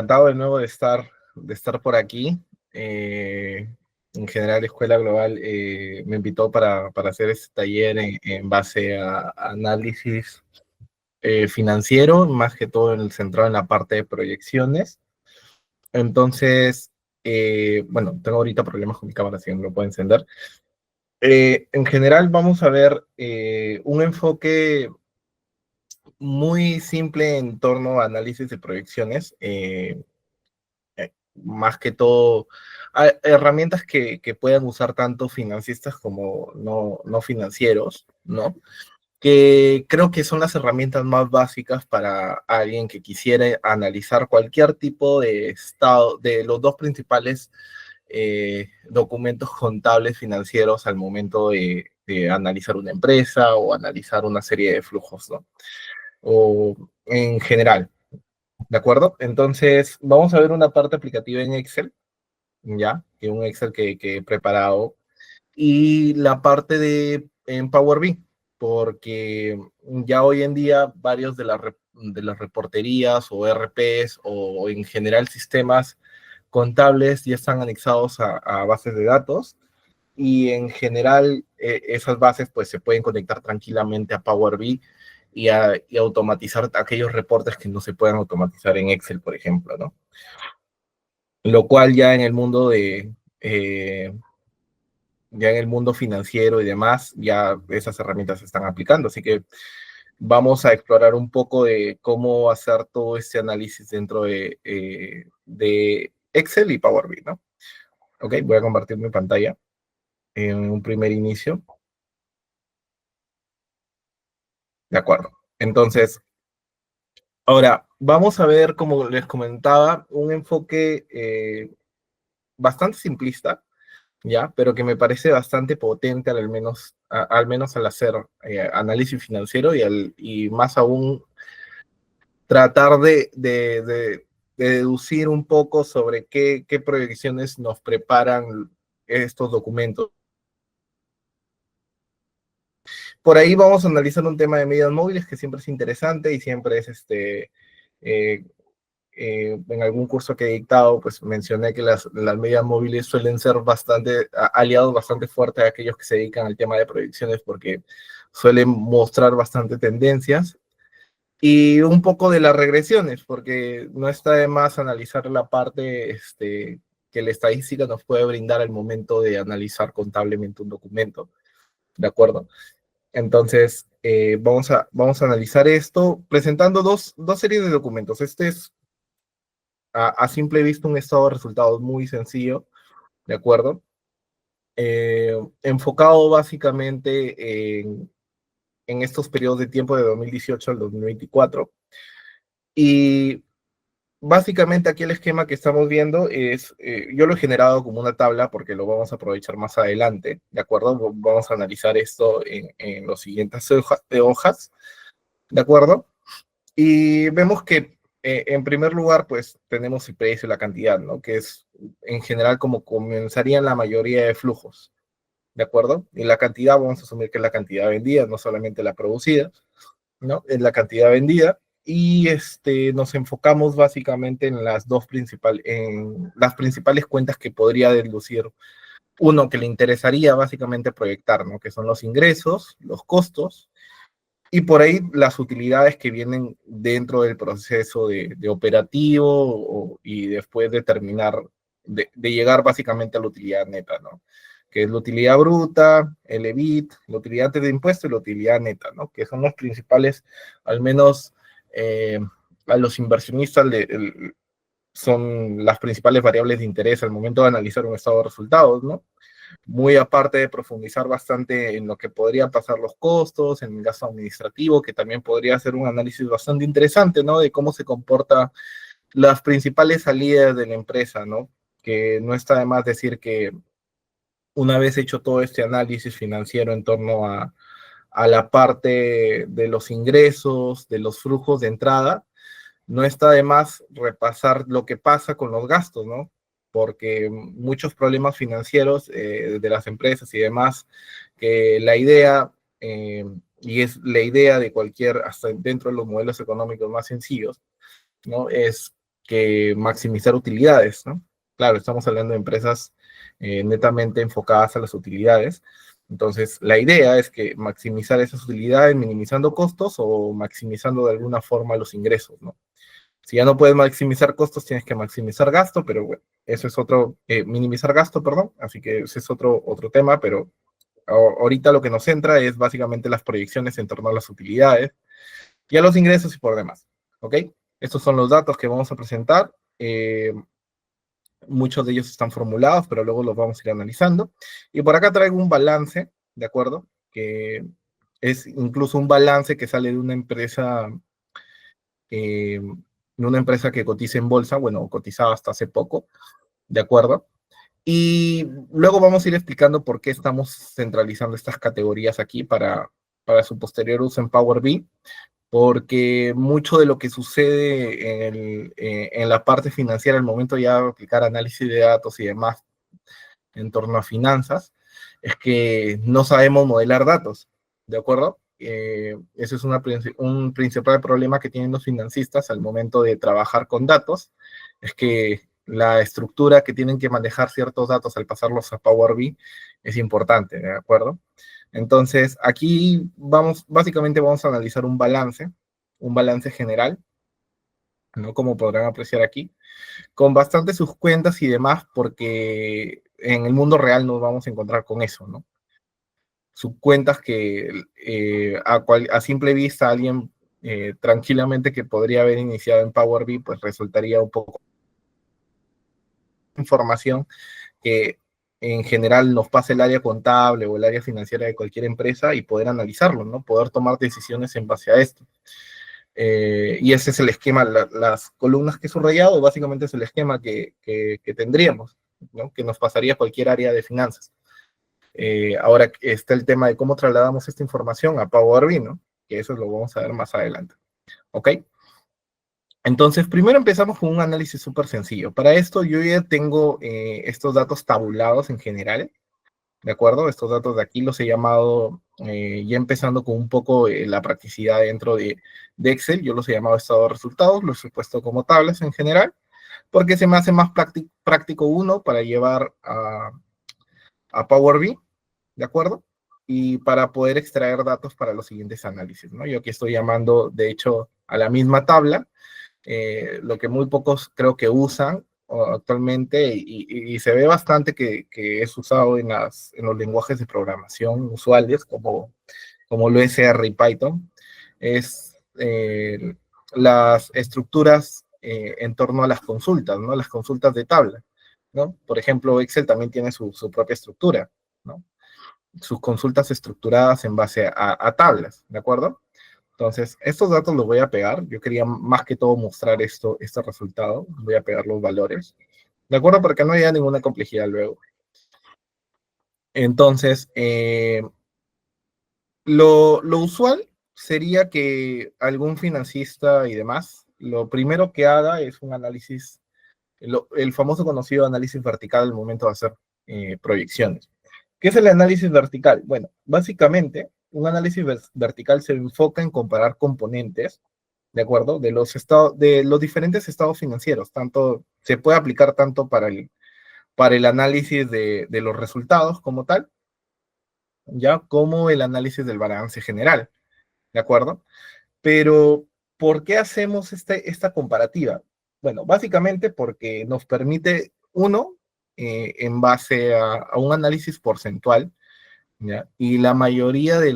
encantado de nuevo de estar por aquí. Eh, en general, Escuela Global me invitó para hacer este taller en base a análisis financiero, más que todo centrado en la parte de proyecciones. Entonces, bueno, tengo ahorita problemas con mi cámara, si no lo puedo encender. En general, vamos a ver un enfoque muy simple en torno a análisis de proyecciones. Más que todo, herramientas que puedan usar tanto financistas como no financieros, ¿no? Que creo que son las herramientas más básicas para alguien que quisiera analizar cualquier tipo de estado, de los dos principales documentos contables financieros al momento de analizar una empresa o analizar una serie de flujos, ¿no? O en general, ¿de acuerdo? Entonces, vamos a ver una parte aplicativa en Excel, ya, que un Excel que he preparado, y la parte en Power BI, porque ya hoy en día varios de las reporterías o RPs o en general sistemas contables ya están anexados a bases de datos y en general esas bases pues se pueden conectar tranquilamente a Power BI y automatizar aquellos reportes que no se puedan automatizar en Excel, por ejemplo, ¿no? Lo cual ya en el mundo financiero y demás, ya esas herramientas se están aplicando. Así que vamos a explorar un poco de cómo hacer todo este análisis dentro de Excel y Power BI, ¿no? Ok, voy a compartir mi pantalla en un primer inicio. De acuerdo. Entonces, ahora vamos a ver, como les comentaba, un enfoque bastante simplista, ¿ya? Pero que me parece bastante potente al menos al hacer análisis financiero y más aún tratar de deducir un poco sobre qué proyecciones nos preparan estos documentos. Por ahí vamos a analizar un tema de medidas móviles que siempre es interesante y siempre es eh, en algún curso que he dictado, pues mencioné que las medidas móviles suelen ser aliados bastante fuertes a aquellos que se dedican al tema de proyecciones porque suelen mostrar bastante tendencias y un poco de las regresiones, porque no está de más analizar la parte que la estadística nos puede brindar al momento de analizar contablemente un documento, ¿de acuerdo? Entonces, vamos a analizar esto presentando dos series de documentos. Este es a simple vista un estado de resultados muy sencillo, ¿de acuerdo? Enfocado básicamente en estos periodos de tiempo de 2018 al 2024. Y básicamente aquí el esquema que estamos viendo es, yo lo he generado como una tabla porque lo vamos a aprovechar más adelante, ¿de acuerdo? Vamos a analizar esto en las siguientes hojas, ¿de acuerdo? Y vemos que en primer lugar, pues tenemos el precio y la cantidad, ¿no? Que es en general como comenzarían la mayoría de flujos, ¿de acuerdo? Y la cantidad, vamos a asumir que es la cantidad vendida, no solamente la producida, ¿no? Es la cantidad vendida. Y nos enfocamos básicamente en las principales cuentas que podría deducir uno que le interesaría básicamente proyectar, ¿no? Que son los ingresos, los costos y por ahí las utilidades que vienen dentro del proceso de operativo y después de terminar, de llegar básicamente a la utilidad neta, ¿no? Que es la utilidad bruta, el EBIT, la utilidad antes de impuesto y la utilidad neta, ¿no? Que son los principales, al menos eh, a los inversionistas son las principales variables de interés al momento de analizar un estado de resultados, ¿no? Muy aparte de profundizar bastante en lo que podrían pasar los costos, en el gasto administrativo, que también podría ser un análisis bastante interesante, ¿no? De cómo se comportan las principales salidas de la empresa, ¿no? Que no está de más decir que una vez hecho todo este análisis financiero en torno a la parte de los ingresos, de los flujos de entrada, no está de más repasar lo que pasa con los gastos, ¿no? Porque muchos problemas financieros de las empresas y demás, que la idea, y es la idea de cualquier, hasta dentro de los modelos económicos más sencillos, ¿no? Es que maximizar utilidades, ¿no? Claro, estamos hablando de empresas netamente enfocadas a las utilidades. Entonces, la idea es que maximizar esas utilidades minimizando costos o maximizando de alguna forma los ingresos, ¿no? Si ya no puedes maximizar costos, tienes que maximizar gasto, pero bueno, eso es otro, minimizar gasto, perdón, así que ese es otro tema, pero ahorita lo que nos centra es básicamente las proyecciones en torno a las utilidades y a los ingresos y por demás, ¿ok? Estos son los datos que vamos a presentar. Muchos de ellos están formulados, pero luego los vamos a ir analizando. Y por acá traigo un balance, ¿de acuerdo? Que es incluso un balance que sale de una empresa que cotiza en bolsa, bueno, cotizaba hasta hace poco, ¿de acuerdo? Y luego vamos a ir explicando por qué estamos centralizando estas categorías aquí para su posterior uso en Power BI, porque mucho de lo que sucede en la parte financiera al momento ya de aplicar análisis de datos y demás en torno a finanzas, es que no sabemos modelar datos, ¿de acuerdo? Ese es un principal problema que tienen los financistas al momento de trabajar con datos, es que la estructura que tienen que manejar ciertos datos al pasarlos a Power BI es importante, ¿de acuerdo? Entonces, aquí básicamente vamos a analizar un balance general, ¿no? Como podrán apreciar aquí, con bastante sus cuentas y demás, porque en el mundo real nos vamos a encontrar con eso, ¿no? Subcuentas que a simple vista alguien tranquilamente que podría haber iniciado en Power BI, pues resultaría un poco de información que en general nos pasa el área contable o el área financiera de cualquier empresa y poder analizarlo, ¿no? Poder tomar decisiones en base a esto. Y ese es el esquema, las columnas que he subrayado, básicamente es el esquema que tendríamos, ¿no? Que nos pasaría a cualquier área de finanzas. Ahora está el tema de cómo trasladamos esta información a Power BI, ¿no? Que eso lo vamos a ver más adelante. ¿Ok? Entonces, primero empezamos con un análisis súper sencillo. Para esto yo ya tengo estos datos tabulados en general, ¿de acuerdo? Estos datos de aquí los he llamado, ya empezando con un poco la practicidad dentro de Excel, yo los he llamado estado de resultados, los he puesto como tablas en general, porque se me hace más práctico uno para llevar a Power BI, ¿de acuerdo? Y para poder extraer datos para los siguientes análisis, ¿no? Yo aquí estoy llamando, de hecho, a la misma tabla, lo que muy pocos creo que usan actualmente y se ve bastante que es usado en los lenguajes de programación usuales como lo es R y Python, es las estructuras en torno a las consultas, ¿no? Las consultas de tabla, ¿no? Por ejemplo, Excel también tiene su propia estructura, ¿no? Sus consultas estructuradas en base a tablas, ¿de acuerdo? Entonces, estos datos los voy a pegar. Yo quería más que todo mostrar este resultado. Voy a pegar los valores. ¿De acuerdo? Para que no haya ninguna complejidad luego. Entonces, lo usual sería que algún financista y demás, lo primero que haga es un análisis, el famoso conocido análisis vertical al momento de hacer proyecciones. ¿Qué es el análisis vertical? Bueno, básicamente, un análisis vertical se enfoca en comparar componentes, ¿de acuerdo? De los diferentes estados financieros. Se puede aplicar tanto para el análisis de los resultados como tal, ya como el análisis del balance general, ¿de acuerdo? Pero, ¿por qué hacemos esta comparativa? Bueno, básicamente porque nos permite, uno, en base a un análisis porcentual, ¿ya? Y la mayoría de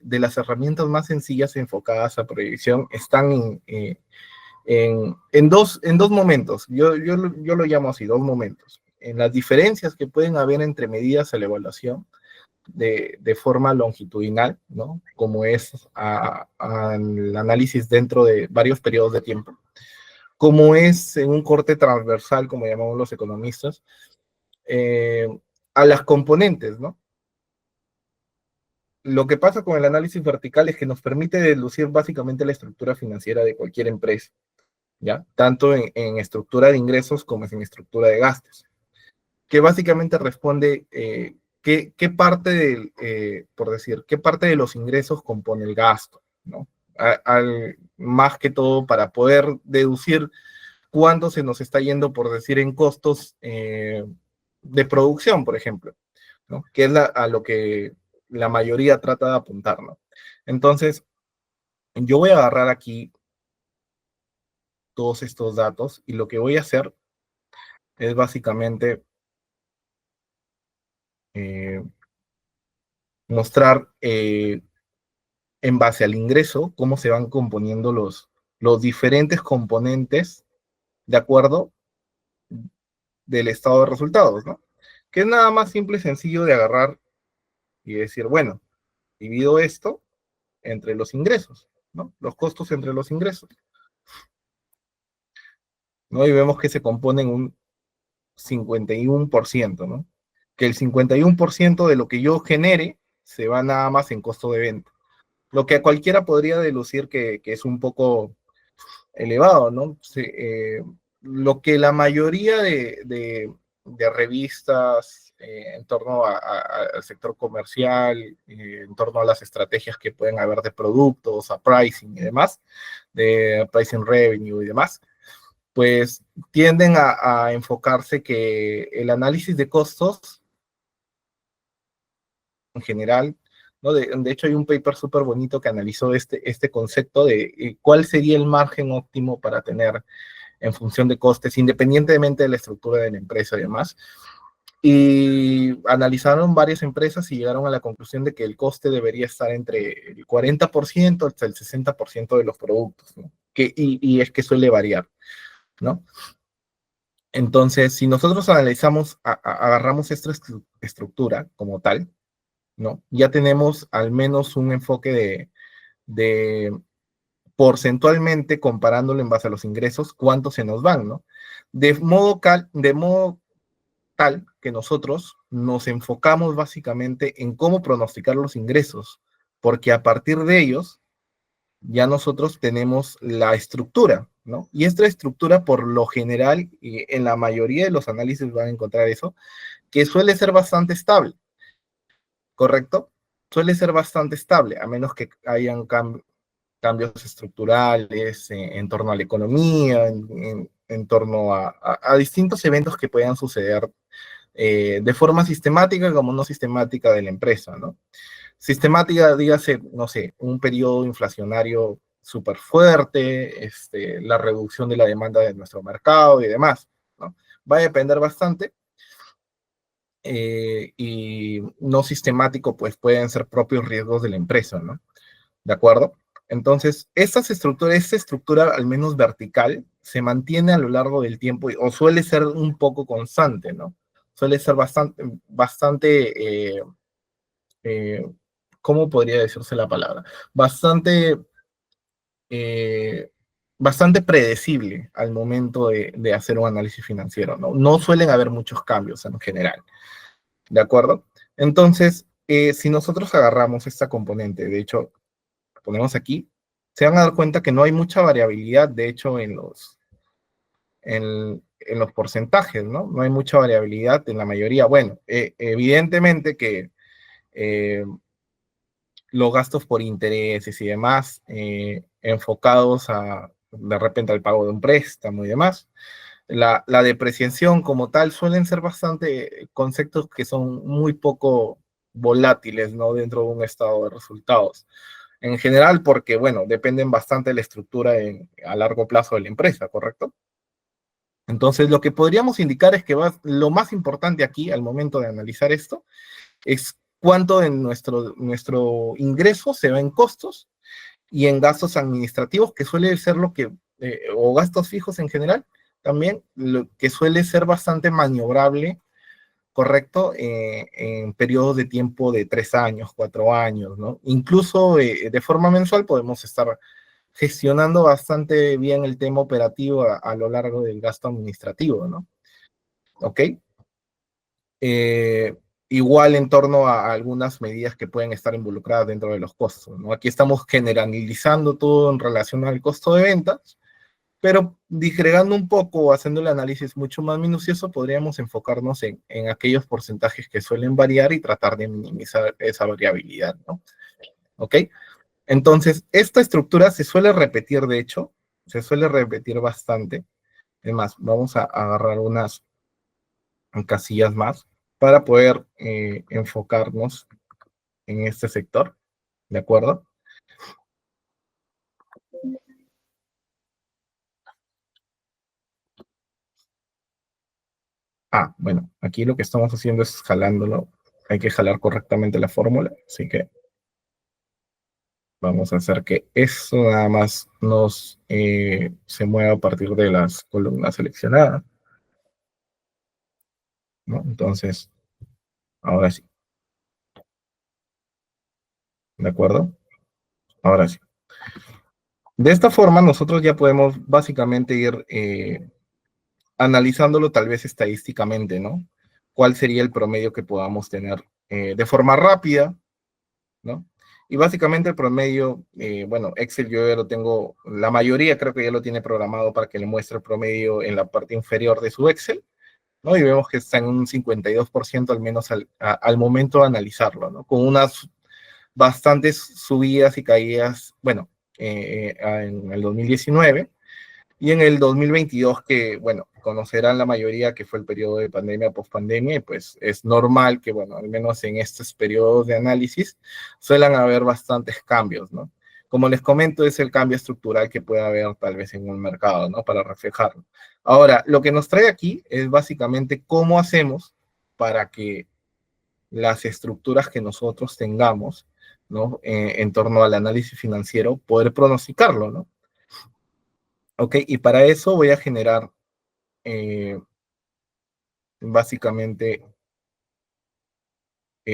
las herramientas más sencillas enfocadas a proyección están en dos momentos. Yo lo llamo así, dos momentos. En las diferencias que pueden haber entre medidas a la evaluación de forma longitudinal, ¿no? Como es el análisis dentro de varios periodos de tiempo, como es en un corte transversal, como llamamos los economistas, eh, a las componentes, ¿no? Lo que pasa con el análisis vertical es que nos permite deducir básicamente la estructura financiera de cualquier empresa, ¿ya? Tanto en estructura de ingresos como en estructura de gastos, que básicamente responde qué parte por decir, qué parte de los ingresos compone el gasto, ¿no? Más que todo para poder deducir cuánto se nos está yendo, por decir, en costos de producción, por ejemplo, ¿no? Que es a lo que la mayoría trata de apuntar, ¿no? Entonces, yo voy a agarrar aquí todos estos datos y lo que voy a hacer es básicamente eh, mostrar en base al ingreso cómo se van componiendo los diferentes componentes de acuerdo del estado de resultados, ¿no? Que es nada más simple y sencillo de agarrar y decir, bueno, divido esto entre los ingresos, ¿no? Los costos entre los ingresos, ¿no? Y vemos que se componen un 51%, ¿no? Que el 51% de lo que yo genere se va nada más en costo de venta. Lo que a cualquiera podría deducir que es un poco elevado, ¿no? Lo que la mayoría de revistas en torno al sector comercial, en torno a las estrategias que pueden haber de productos, a pricing y demás, de pricing revenue y demás, pues tienden a enfocarse que el análisis de costos en general, ¿no? De hecho, hay un paper súper bonito que analizó este concepto de cuál sería el margen óptimo para tener en función de costes, independientemente de la estructura de la empresa y demás. Y analizaron varias empresas y llegaron a la conclusión de que el coste debería estar entre el 40% hasta el 60% de los productos, ¿no? Y es que suele variar, ¿no? Entonces, si nosotros analizamos, agarramos esta estructura como tal, ¿no? Ya tenemos al menos un enfoque de porcentualmente, comparándolo en base a los ingresos, cuántos se nos van, ¿no? De modo tal que nosotros nos enfocamos básicamente en cómo pronosticar los ingresos, porque a partir de ellos ya nosotros tenemos la estructura, ¿no? Y esta estructura, por lo general, y en la mayoría de los análisis van a encontrar eso, que suele ser bastante estable, ¿correcto? Suele ser bastante estable, a menos que hayan cambios estructurales en torno a la economía, en torno a distintos eventos que puedan suceder de forma sistemática como no sistemática de la empresa, ¿no? Sistemática, dígase, no sé, un periodo inflacionario súper fuerte, la reducción de la demanda de nuestro mercado y demás, ¿no? Va a depender bastante y no sistemático, pues pueden ser propios riesgos de la empresa, ¿no? ¿De acuerdo? Entonces, esta estructura, al menos vertical, se mantiene a lo largo del tiempo o suele ser un poco constante, ¿no? Suele ser bastante eh, ¿cómo podría decirse la palabra? Bastante, eh, bastante predecible al momento de hacer un análisis financiero, ¿no? No suelen haber muchos cambios en general, ¿de acuerdo? Entonces, si nosotros agarramos esta componente, de hecho, ponemos aquí, se van a dar cuenta que no hay mucha variabilidad, de hecho, en los porcentajes, ¿no? No hay mucha variabilidad en la mayoría. Bueno, evidentemente que eh, los gastos por intereses y demás, enfocados de repente al pago de un préstamo y demás. La depreciación como tal suelen ser bastante conceptos que son muy poco volátiles, ¿no? Dentro de un estado de resultados. En general, porque, bueno, dependen bastante de la estructura a largo plazo de la empresa, ¿correcto? Entonces, lo que podríamos indicar es que lo más importante aquí, al momento de analizar esto, es cuánto de nuestro ingreso se va en costos y en gastos administrativos, que suele ser o gastos fijos en general, también, lo que suele ser bastante maniobrable, correcto, en periodos de tiempo de 3 años, 4 años, ¿no? Incluso de forma mensual podemos estar gestionando bastante bien el tema operativo a lo largo del gasto administrativo, ¿no? ¿Ok? Eh, Igual en torno a algunas medidas que pueden estar involucradas dentro de los costos, ¿no? Aquí estamos generalizando todo en relación al costo de ventas, pero disgregando un poco, haciendo el análisis mucho más minucioso, podríamos enfocarnos en aquellos porcentajes que suelen variar y tratar de minimizar esa variabilidad, ¿no? ¿Ok? Entonces, esta estructura se suele repetir, de hecho, se suele repetir bastante, Es más, vamos a agarrar unas casillas más para poder enfocarnos en este sector, ¿de acuerdo? Ah, bueno, aquí lo que estamos haciendo es jalándolo. Hay que jalar correctamente la fórmula, así que vamos a hacer que eso nada más nos se mueva a partir de las columnas seleccionadas, ¿no? Entonces, ahora sí, ¿de acuerdo? Ahora sí. De esta forma, nosotros ya podemos básicamente ir analizándolo tal vez estadísticamente, ¿no? ¿Cuál sería el promedio que podamos tener de forma rápida, ¿no? Y básicamente el promedio, bueno, Excel yo ya lo tengo, la mayoría creo que ya lo tiene programado para que le muestre el promedio en la parte inferior de su Excel, ¿no? Y vemos que está en un 52% al menos al momento de analizarlo, ¿no? Con unas bastantes subidas y caídas, bueno, en el 2019 y en el 2022 que, bueno, conocerán la mayoría que fue el periodo de pandemia, pospandemia, y pues es normal que, bueno, al menos en estos periodos de análisis suelen haber bastantes cambios, ¿no? Como les comento, es el cambio estructural que puede haber tal vez en un mercado, ¿no? Para reflejarlo. Ahora, lo que nos trae aquí es básicamente cómo hacemos para que las estructuras que nosotros tengamos, ¿no? En torno al análisis financiero, poder pronosticarlo, ¿no? Ok, y para eso voy a generar eh, básicamente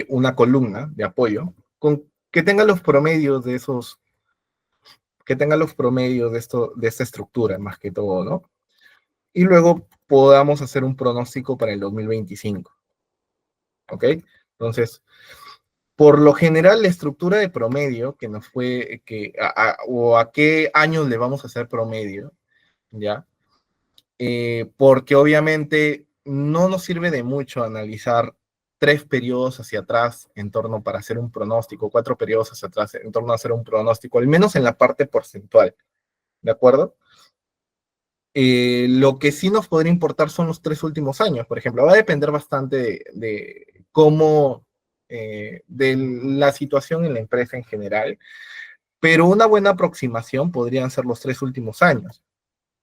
una columna de apoyo con que tenga los promedios de esos, que tenga los promedios de esto, de esta estructura más que todo, ¿no? Y luego podamos hacer un pronóstico para el 2025, ¿ok? Entonces, por lo general, la estructura de promedio que nos fue, o a qué años le vamos a hacer promedio, ¿ya? Porque obviamente no nos sirve de mucho analizar 3 periodos hacia atrás en torno para hacer un pronóstico, 4 periodos hacia atrás en torno a hacer un pronóstico, al menos en la parte porcentual, ¿de acuerdo? Lo que sí nos podría importar son los 3 últimos años, por ejemplo, va a depender bastante de cómo, de la situación en la empresa en general, pero una buena aproximación podrían ser los 3 últimos años.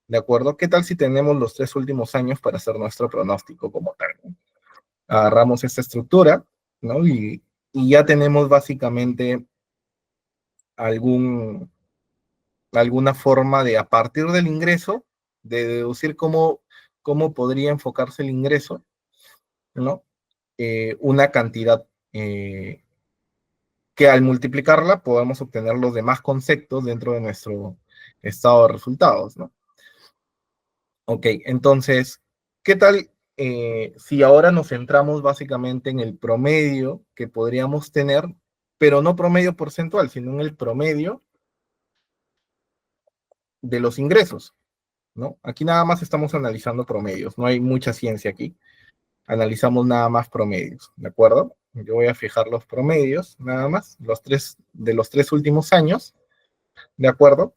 ¿De acuerdo? ¿Qué tal si tenemos los 3 últimos años para hacer nuestro pronóstico como tal? Agarramos esta estructura, ¿no? Y ya tenemos básicamente algún, alguna forma de, a partir del ingreso, de deducir cómo podría enfocarse el ingreso, ¿no? Una cantidad que al multiplicarla podamos obtener los demás conceptos dentro de nuestro estado de resultados, ¿no? Ok, entonces, ¿qué tal si ahora nos centramos básicamente en el promedio que podríamos tener, pero no promedio porcentual, sino en el promedio de los ingresos, ¿no? Aquí nada más estamos analizando promedios, no hay mucha ciencia aquí. Analizamos nada más promedios, ¿de acuerdo? Yo voy a fijar los promedios, nada más, de los 3 últimos años, ¿de acuerdo?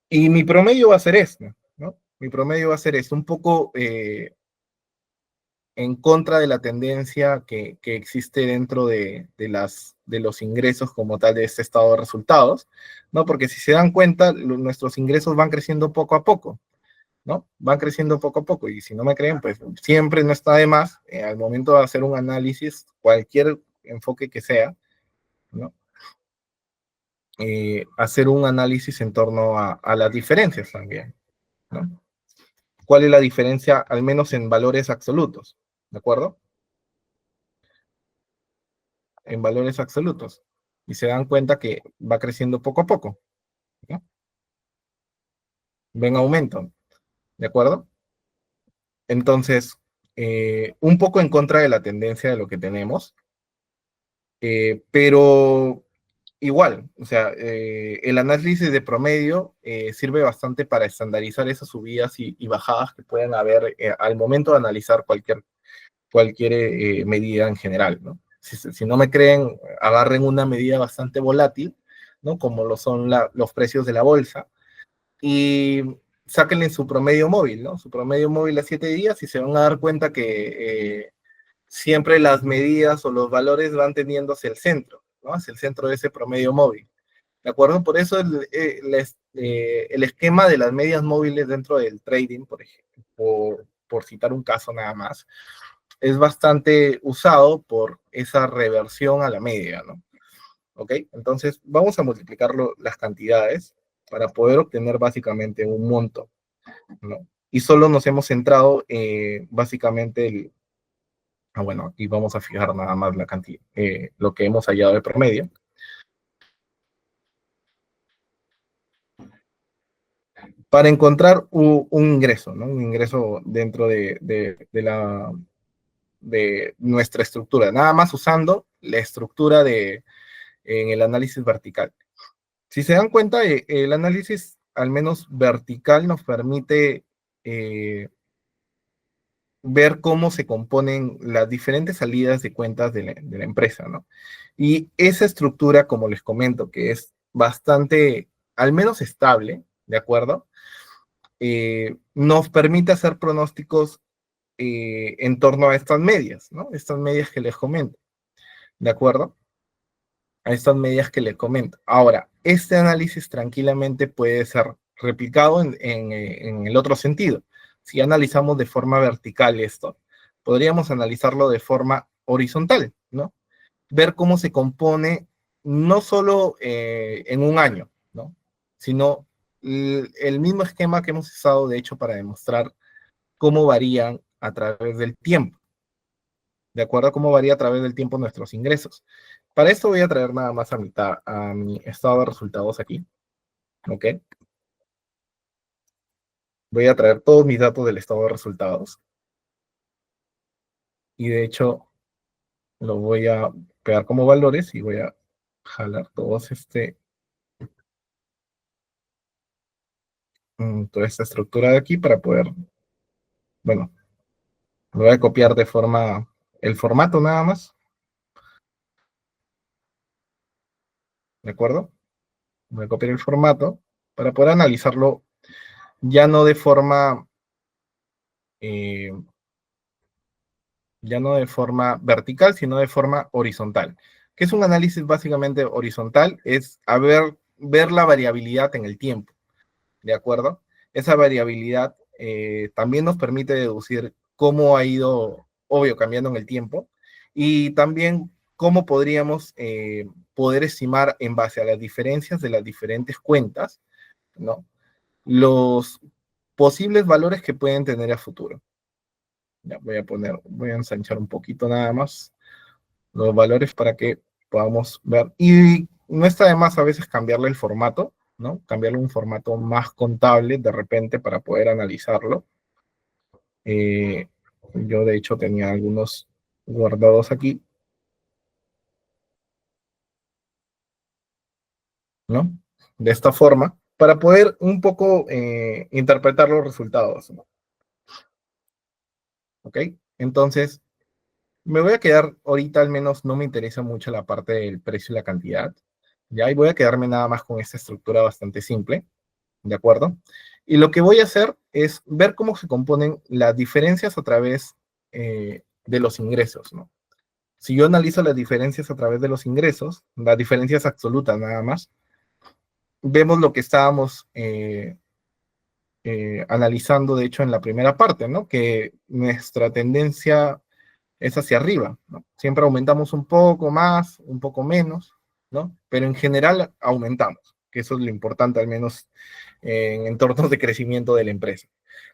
Y mi promedio va a ser este, ¿no? Mi promedio va a ser este, un poco en contra de la tendencia que existe dentro de los ingresos como tal de este estado de resultados, ¿no? Porque si se dan cuenta, nuestros ingresos van creciendo poco a poco, ¿no? Van creciendo poco a poco y si no me creen, pues siempre no está de más, al momento de hacer un análisis, cualquier enfoque que sea, ¿no? Hacer un análisis en torno a las diferencias también, ¿no? ¿Cuál es la diferencia, al menos en valores absolutos? ¿De acuerdo? En valores absolutos. Y se dan cuenta que va creciendo poco a poco, ¿no? Ven aumento, ¿de acuerdo? Entonces, un poco en contra de la tendencia de lo que tenemos, pero igual, o sea, el análisis de promedio sirve bastante para estandarizar esas subidas y bajadas que pueden haber al momento de analizar cualquier medida en general, ¿no? Si no me creen, agarren una medida bastante volátil, ¿no? Como lo son los precios de la bolsa, y sáquenle su promedio móvil, ¿no? Su promedio móvil a 7 días y se van a dar cuenta que siempre las medidas o los valores van tendiendo hacia el centro, ¿no? Hacia el centro de ese promedio móvil. ¿De acuerdo? Por eso el esquema de las medias móviles dentro del trading, por ejemplo, por citar un caso nada más, es bastante usado por esa reversión a la media, ¿no? ¿Ok? Entonces, vamos a multiplicar las cantidades para poder obtener básicamente un monto, ¿no? Y solo nos hemos centrado básicamente bueno, aquí vamos a fijar nada más la cantidad, lo que hemos hallado de promedio. Para encontrar un ingreso, ¿no? Un ingreso dentro de nuestra estructura, nada más usando la estructura en el análisis vertical. Si se dan cuenta, el análisis, al menos vertical, nos permite ver cómo se componen las diferentes salidas de cuentas de la empresa, ¿no? Y esa estructura, como les comento, que es bastante, al menos estable, ¿de acuerdo? Nos permite hacer pronósticos en torno a estas medias, ¿no? Estas medias que les comento, ¿de acuerdo? A estas medias que les comento. Ahora, este análisis tranquilamente puede ser replicado en el otro sentido. Si analizamos de forma vertical esto, podríamos analizarlo de forma horizontal, ¿no? Ver cómo se compone no solo en un año, ¿no? Sino el mismo esquema que hemos usado, de hecho, para demostrar cómo varían a través del tiempo, de acuerdo a cómo varía a través del tiempo nuestros ingresos. Para esto voy a traer nada más a mi estado de resultados aquí, ¿ok? Voy a traer todos mis datos del estado de resultados y de hecho lo voy a pegar como valores y voy a jalar toda esta estructura de aquí para poder, bueno, lo voy a copiar de forma, el formato nada más, ¿de acuerdo? Voy a copiar el formato para poder analizarlo ya no de forma, eh, ya no de forma vertical, sino de forma horizontal. ¿Qué es un análisis básicamente horizontal? Es ver la variabilidad en el tiempo, ¿de acuerdo? Esa variabilidad también nos permite deducir cómo ha ido, obvio, cambiando en el tiempo, y también cómo podríamos poder estimar en base a las diferencias de las diferentes cuentas, ¿no? Los posibles valores que pueden tener a futuro. Ya voy a ensanchar un poquito nada más los valores para que podamos ver. Y no está de más a veces cambiarle el formato, ¿no? Cambiarle un formato más contable de repente para poder analizarlo. Eh, yo de hecho tenía algunos guardados aquí, ¿no? De esta forma, para poder un poco interpretar los resultados, ¿no? ¿Ok? Entonces, me voy a quedar, ahorita al menos no me interesa mucho la parte del precio y la cantidad, ¿ya? Y voy a quedarme nada más con esta estructura bastante simple, ¿de acuerdo? Y lo que voy a hacer es ver cómo se componen las diferencias a través de los ingresos, ¿no? Si yo analizo las diferencias a través de los ingresos, las diferencias absolutas nada más, vemos lo que estábamos analizando, de hecho, en la primera parte, ¿no? Que nuestra tendencia es hacia arriba, ¿no? Siempre aumentamos un poco más, un poco menos, ¿no? Pero en general aumentamos, que eso es lo importante, al menos en entornos de crecimiento de la empresa.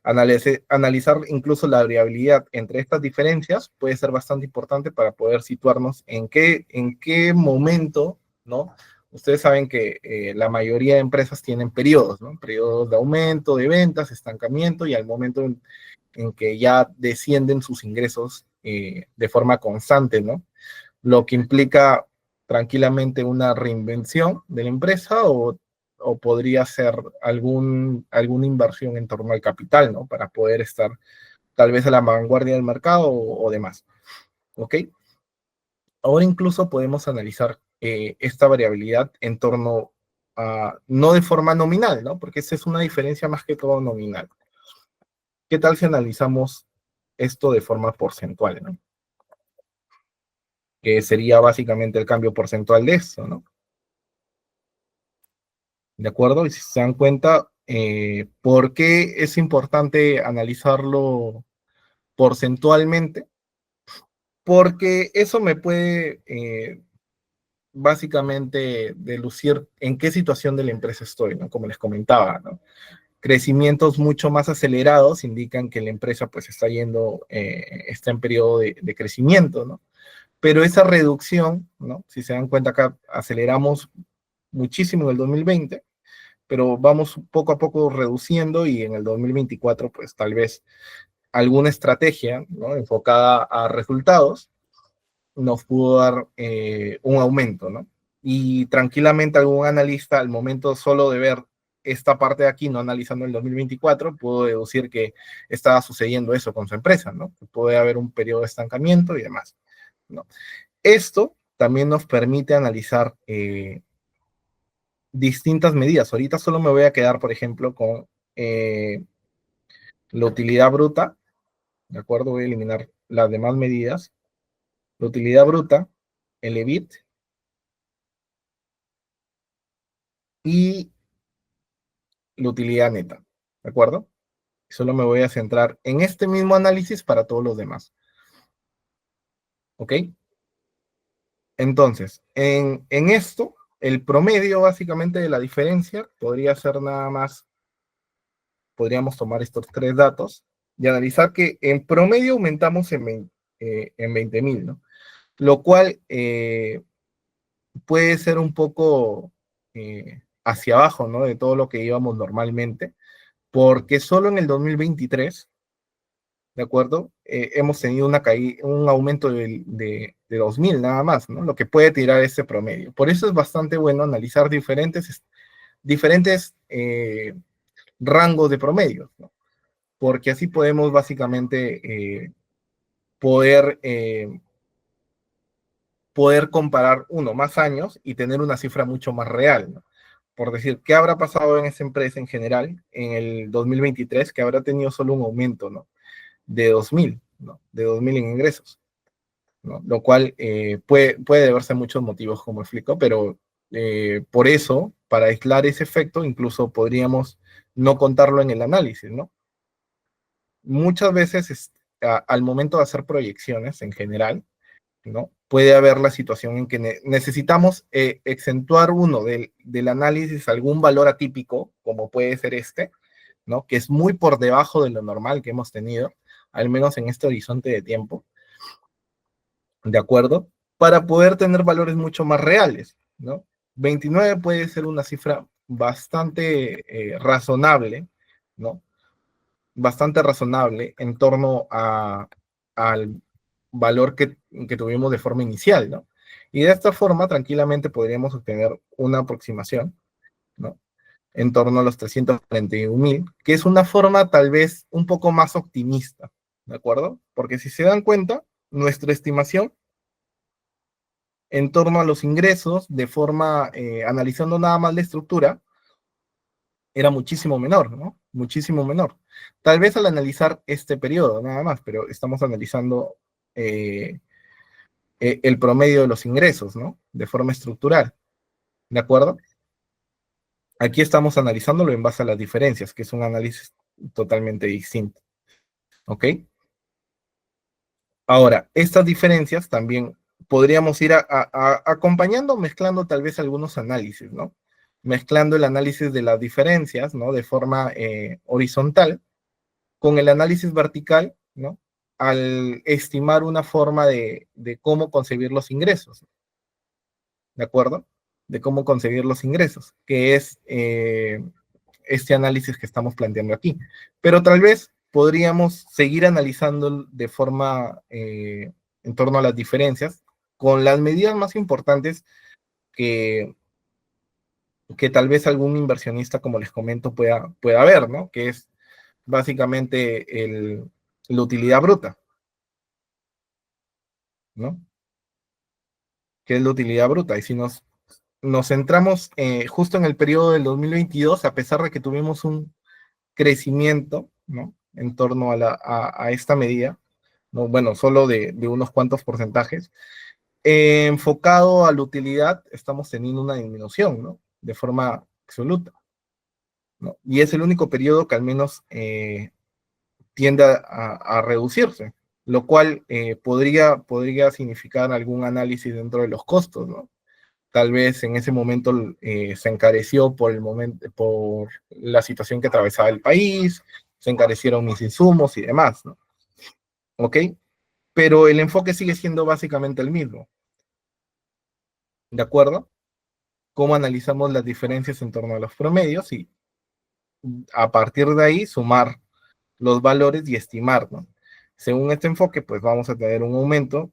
Analizar incluso la variabilidad entre estas diferencias puede ser bastante importante para poder situarnos en qué momento, ¿no? Ustedes saben que la mayoría de empresas tienen periodos, ¿no? Periodos de aumento, de ventas, estancamiento y al momento en que ya descienden sus ingresos de forma constante, ¿no? Lo que implica tranquilamente una reinvención de la empresa o podría ser alguna inversión en torno al capital, ¿no? Para poder estar tal vez a la vanguardia del mercado o demás, ¿ok? Ahora incluso podemos analizar esta variabilidad en torno no de forma nominal, ¿no? Porque esa es una diferencia más que todo nominal. ¿Qué tal si analizamos esto de forma porcentual, ¿no? Que sería básicamente el cambio porcentual de esto, ¿no? ¿De acuerdo? Y si se dan cuenta, ¿por qué es importante analizarlo porcentualmente? Porque eso me puede básicamente delucir en qué situación de la empresa estoy, ¿no? Como les comentaba, ¿no? Crecimientos mucho más acelerados indican que la empresa pues está yendo, está en periodo de crecimiento, ¿no? Pero esa reducción, ¿no? Si se dan cuenta acá, aceleramos muchísimo en el 2020, pero vamos poco a poco reduciendo y en el 2024 pues tal vez alguna estrategia, ¿no? Enfocada a resultados nos pudo dar un aumento, ¿no? Y tranquilamente algún analista al momento solo de ver esta parte de aquí, no analizando el 2024, pudo deducir que estaba sucediendo eso con su empresa, ¿no? Que puede haber un periodo de estancamiento y demás, ¿no? Esto también nos permite analizar distintas medidas. Ahorita solo me voy a quedar, por ejemplo, con la utilidad bruta, ¿de acuerdo? Voy a eliminar las demás medidas. La utilidad bruta, el EBIT y la utilidad neta, ¿de acuerdo? Solo me voy a centrar en este mismo análisis para todos los demás, ¿ok? Entonces, en esto, el promedio básicamente de la diferencia podría ser nada más, podríamos tomar estos tres datos y analizar que en promedio aumentamos en 20.000, ¿no? Lo cual puede ser un poco hacia abajo, ¿no? De todo lo que íbamos normalmente, porque solo en el 2023, ¿de acuerdo? Hemos tenido un aumento de 2.000 nada más, ¿no? Lo que puede tirar ese promedio. Por eso es bastante bueno analizar diferentes rangos de promedios, ¿no? Porque así podemos básicamente poder, poder comparar más años y tener una cifra mucho más real, ¿no? Por decir, ¿qué habrá pasado en esa empresa en general en el 2023 que habrá tenido solo un aumento, ¿no? De 2.000, ¿no? De 2.000 en ingresos, ¿no? Lo cual puede deberse a muchos motivos, como explico, pero por eso, para aislar ese efecto, incluso podríamos no contarlo en el análisis, ¿no? Muchas veces al momento de hacer proyecciones en general, ¿no? Puede haber la situación en que necesitamos exentuar uno del análisis algún valor atípico, como puede ser este, ¿no? Que es muy por debajo de lo normal que hemos tenido, al menos en este horizonte de tiempo, ¿de acuerdo? Para poder tener valores mucho más reales, ¿no? 29 puede ser una cifra bastante razonable, ¿no? Bastante razonable en torno al valor que tuvimos de forma inicial, ¿no? Y de esta forma, tranquilamente podríamos obtener una aproximación, ¿no? En torno a los 341.000, que es una forma tal vez un poco más optimista, ¿de acuerdo? Porque si se dan cuenta, nuestra estimación en torno a los ingresos, de forma, analizando nada más la estructura, era muchísimo menor, ¿no? Muchísimo menor. Tal vez al analizar este periodo, nada más, pero estamos analizando eh, el promedio de los ingresos, ¿no? De forma estructural, ¿de acuerdo? Aquí estamos analizándolo en base a las diferencias, que es un análisis totalmente distinto, ¿ok? Ahora, estas diferencias también podríamos ir acompañando, mezclando tal vez algunos análisis, ¿no? Mezclando el análisis de las diferencias, ¿no? De forma horizontal con el análisis vertical, ¿no? Al estimar una forma de cómo concebir los ingresos, ¿de acuerdo? De cómo conseguir los ingresos, que es este análisis que estamos planteando aquí. Pero tal vez podríamos seguir analizando de forma en torno a las diferencias, con las medidas más importantes que, que tal vez algún inversionista, como les comento, pueda ver, ¿no? Que es básicamente la utilidad bruta, ¿no? Que es la utilidad bruta. Y si nos nos centramos justo en el periodo del 2022, a pesar de que tuvimos un crecimiento, ¿no? En torno a esta medida, ¿no? Bueno, solo de unos cuantos porcentajes. Enfocado a la utilidad, estamos teniendo una disminución, ¿no? De forma absoluta, ¿no? Y es el único periodo que al menos tiende a reducirse, lo cual podría significar algún análisis dentro de los costos, ¿no? Tal vez en ese momento se encareció por la situación que atravesaba el país, se encarecieron mis insumos y demás, ¿no? ¿Ok? Pero el enfoque sigue siendo básicamente el mismo, ¿de acuerdo? Cómo analizamos las diferencias en torno a los promedios y a partir de ahí sumar los valores y estimar, ¿no? Según este enfoque, pues vamos a tener un aumento,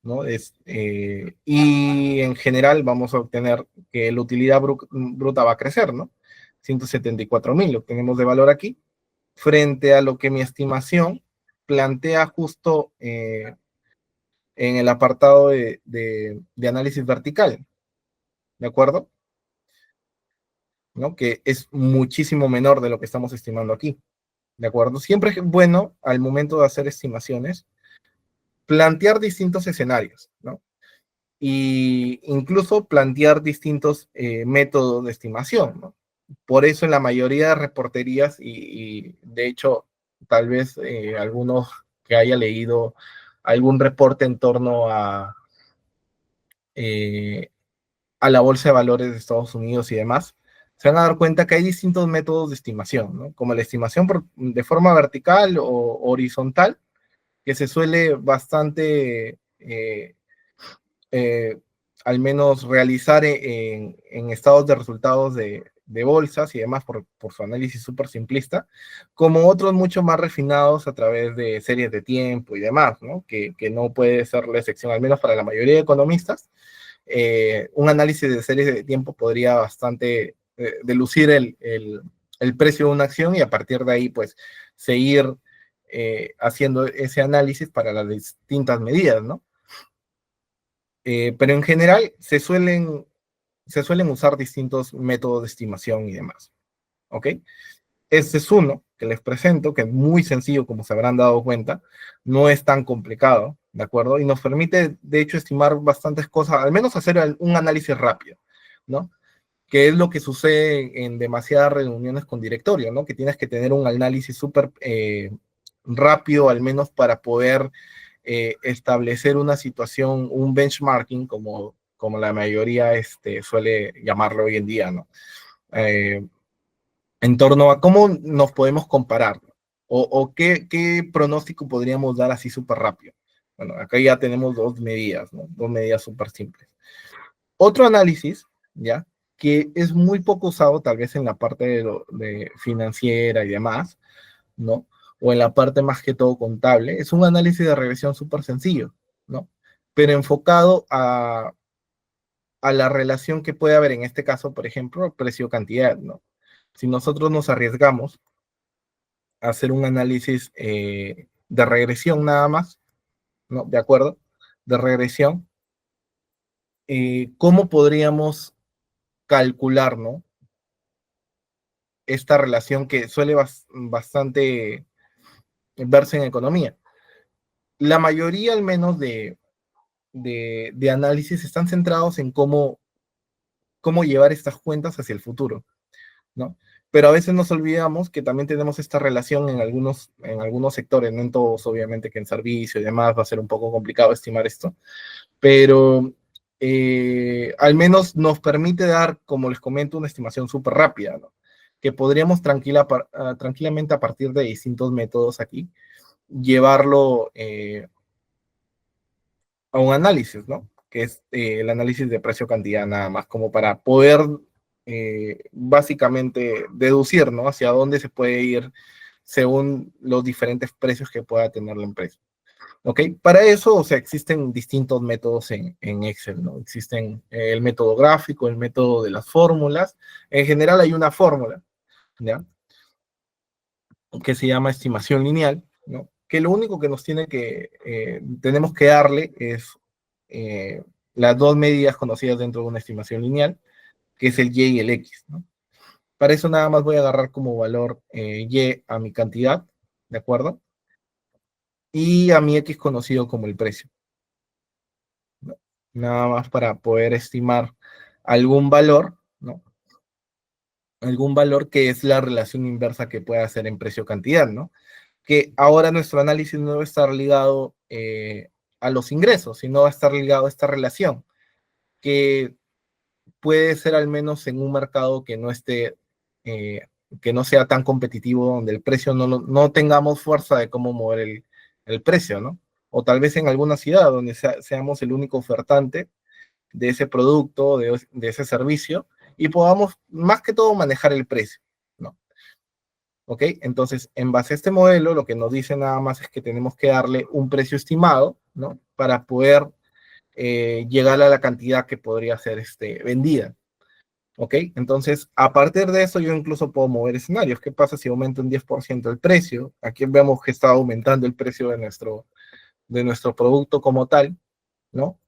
¿no? Y en general vamos a obtener que la utilidad bruta va a crecer, ¿no? 174.000 lo tenemos de valor aquí, frente a lo que mi estimación plantea justo en el apartado de análisis vertical, ¿de acuerdo? ¿No? Que es muchísimo menor de lo que estamos estimando aquí, ¿de acuerdo? Siempre es bueno, al momento de hacer estimaciones, plantear distintos escenarios, ¿no? Y incluso plantear distintos métodos de estimación, ¿no? Por eso en la mayoría de reporterías, y de hecho, tal vez algunos que haya leído algún reporte en torno eh, a la Bolsa de Valores de Estados Unidos y demás, se van a dar cuenta que hay distintos métodos de estimación, ¿no? Como la estimación de forma vertical o horizontal, que se suele bastante eh, al menos realizar en estados de resultados de bolsas y demás por su análisis súper simplista, como otros mucho más refinados a través de series de tiempo y demás, ¿no? Que no puede ser la excepción, al menos para la mayoría de economistas. Un análisis de series de tiempo podría bastante delucir el precio de una acción y a partir de ahí, pues, seguir haciendo ese análisis para las distintas medidas, ¿no? Pero en general se suelen usar distintos métodos de estimación y demás. ¿Ok? Este es uno que les presento, que es muy sencillo, como se habrán dado cuenta, no es tan complicado, ¿de acuerdo? Y nos permite, de hecho, estimar bastantes cosas, al menos hacer un análisis rápido, ¿no? Que es lo que sucede en demasiadas reuniones con directorio, ¿no? Que tienes que tener un análisis súper rápido, al menos para poder establecer una situación, un benchmarking, como la mayoría suele llamarlo hoy en día, ¿no? Eh, en torno a cómo nos podemos comparar, o qué pronóstico podríamos dar así súper rápido. Bueno, acá ya tenemos dos medidas, ¿no? Dos medidas súper simples. Otro análisis, ¿ya? Que es muy poco usado tal vez en la parte de financiera y demás, ¿no? O en la parte más que todo contable, es un análisis de regresión súper sencillo, ¿no? Pero enfocado a la relación que puede haber en este caso, por ejemplo, precio-cantidad, ¿no? Si nosotros nos arriesgamos a hacer un análisis de regresión nada más, ¿no? ¿De acuerdo? De regresión, ¿cómo podríamos calcular, ¿no? Esta relación que suele bastante verse en economía. La mayoría, al menos, de análisis están centrados en cómo llevar estas cuentas hacia el futuro, ¿no? Pero a veces nos olvidamos que también tenemos esta relación en algunos sectores, no en todos, obviamente, que en servicio y demás va a ser un poco complicado estimar esto, pero al menos nos permite dar, como les comento, una estimación súper rápida, ¿no? Que podríamos tranquilamente a partir de distintos métodos aquí llevarlo a un análisis, ¿no? Que es el análisis de precio-cantidad nada más, como para poder básicamente deducir, ¿no? Hacia dónde se puede ir según los diferentes precios que pueda tener la empresa. ¿Ok? Para eso, o sea, existen distintos métodos en Excel, ¿no? Existen el método gráfico, el método de las fórmulas. En general hay una fórmula, ¿ya? Que se llama estimación lineal, ¿no? Que lo único que tenemos que darle es las dos medidas conocidas dentro de una estimación lineal, que es el y y el x, ¿no? Para eso nada más voy a agarrar como valor y a mi cantidad, ¿de acuerdo? Y a mi x conocido como el precio, ¿no? Nada más para poder estimar algún valor, ¿no? Algún valor que es la relación inversa que pueda hacer en precio-cantidad, ¿no? Que ahora nuestro análisis no va a estar ligado a los ingresos, sino va a estar ligado a esta relación, que puede ser al menos en un mercado que no esté, que no sea tan competitivo, donde el precio no tengamos fuerza de cómo mover el precio, ¿no? O tal vez en alguna ciudad donde seamos el único ofertante de ese producto, de ese servicio, y podamos más que todo manejar el precio, ¿no? ¿Ok? Entonces, en base a este modelo, lo que nos dice nada más es que tenemos que darle un precio estimado, ¿no? Para poder llegar a la cantidad que podría ser vendida. ¿Ok? Entonces, a partir de eso, yo incluso puedo mover escenarios. ¿Qué pasa si aumenta un 10% el precio? Aquí vemos que está aumentando el precio de nuestro producto como tal, ¿no?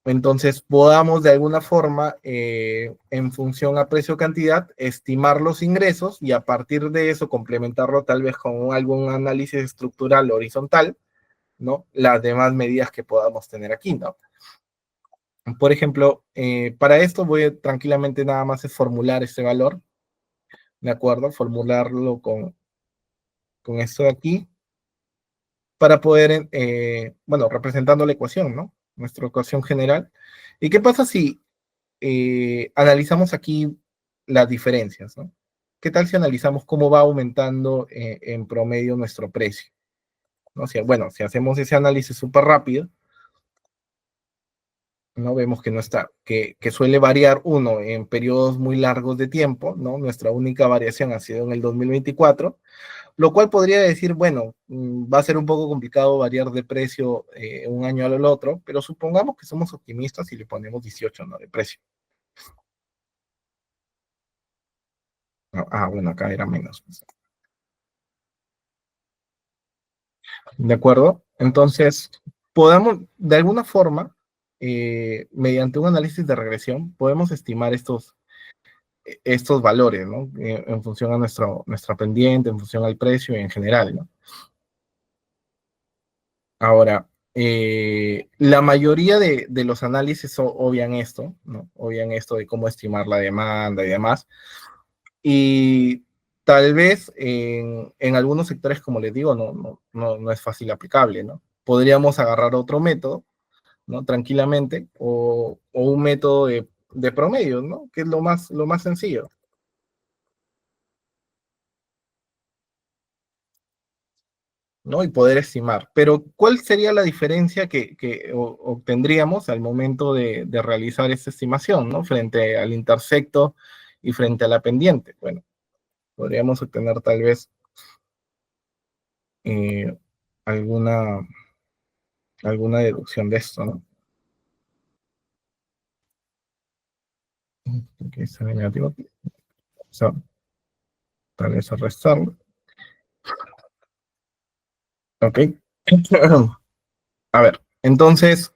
Entonces, podamos de alguna forma, en función a precio-cantidad, estimar los ingresos y a partir de eso complementarlo tal vez con algún análisis estructural horizontal, ¿no? Las demás medidas que podamos tener aquí, ¿no? Por ejemplo, para esto voy a tranquilamente nada más es formular este valor, ¿de acuerdo? Formularlo con esto de aquí para poder, bueno, representando la ecuación, ¿no? Nuestra ecuación general. ¿Y qué pasa si analizamos aquí las diferencias, ¿no? ¿Qué tal si analizamos cómo va aumentando en promedio nuestro precio? ¿No? O sea, bueno, si hacemos ese análisis súper rápido, ¿no? Vemos que, no está, que suele variar uno en periodos muy largos de tiempo, ¿no? Nuestra única variación ha sido en el 2024, lo cual podría decir, bueno, va a ser un poco complicado variar de precio un año al otro, pero supongamos que somos optimistas y le ponemos 18, ¿no? De precio. Bueno, acá era menos. ¿De acuerdo? Entonces, podemos, de alguna forma, mediante un análisis de regresión, podemos estimar estos valores, ¿no? En función a nuestra pendiente, en función al precio y en general, ¿no? Ahora, la mayoría de los análisis obvian esto, ¿no? Obvian esto de cómo estimar la demanda y demás. Y tal vez en algunos sectores, como les digo, no es fácil aplicable, ¿no? Podríamos agarrar otro método, ¿no? Tranquilamente, o un método de promedio, ¿no? Que es lo más sencillo, ¿no? Y poder estimar. Pero, ¿cuál sería la diferencia que obtendríamos al momento de realizar esta estimación, ¿no? Frente al intersecto y frente a la pendiente. Bueno, podríamos obtener tal vez eh, alguna, alguna deducción de esto, ¿no? Aquí está negativo. O sea, tal vez a restarlo. Ok. A ver, entonces,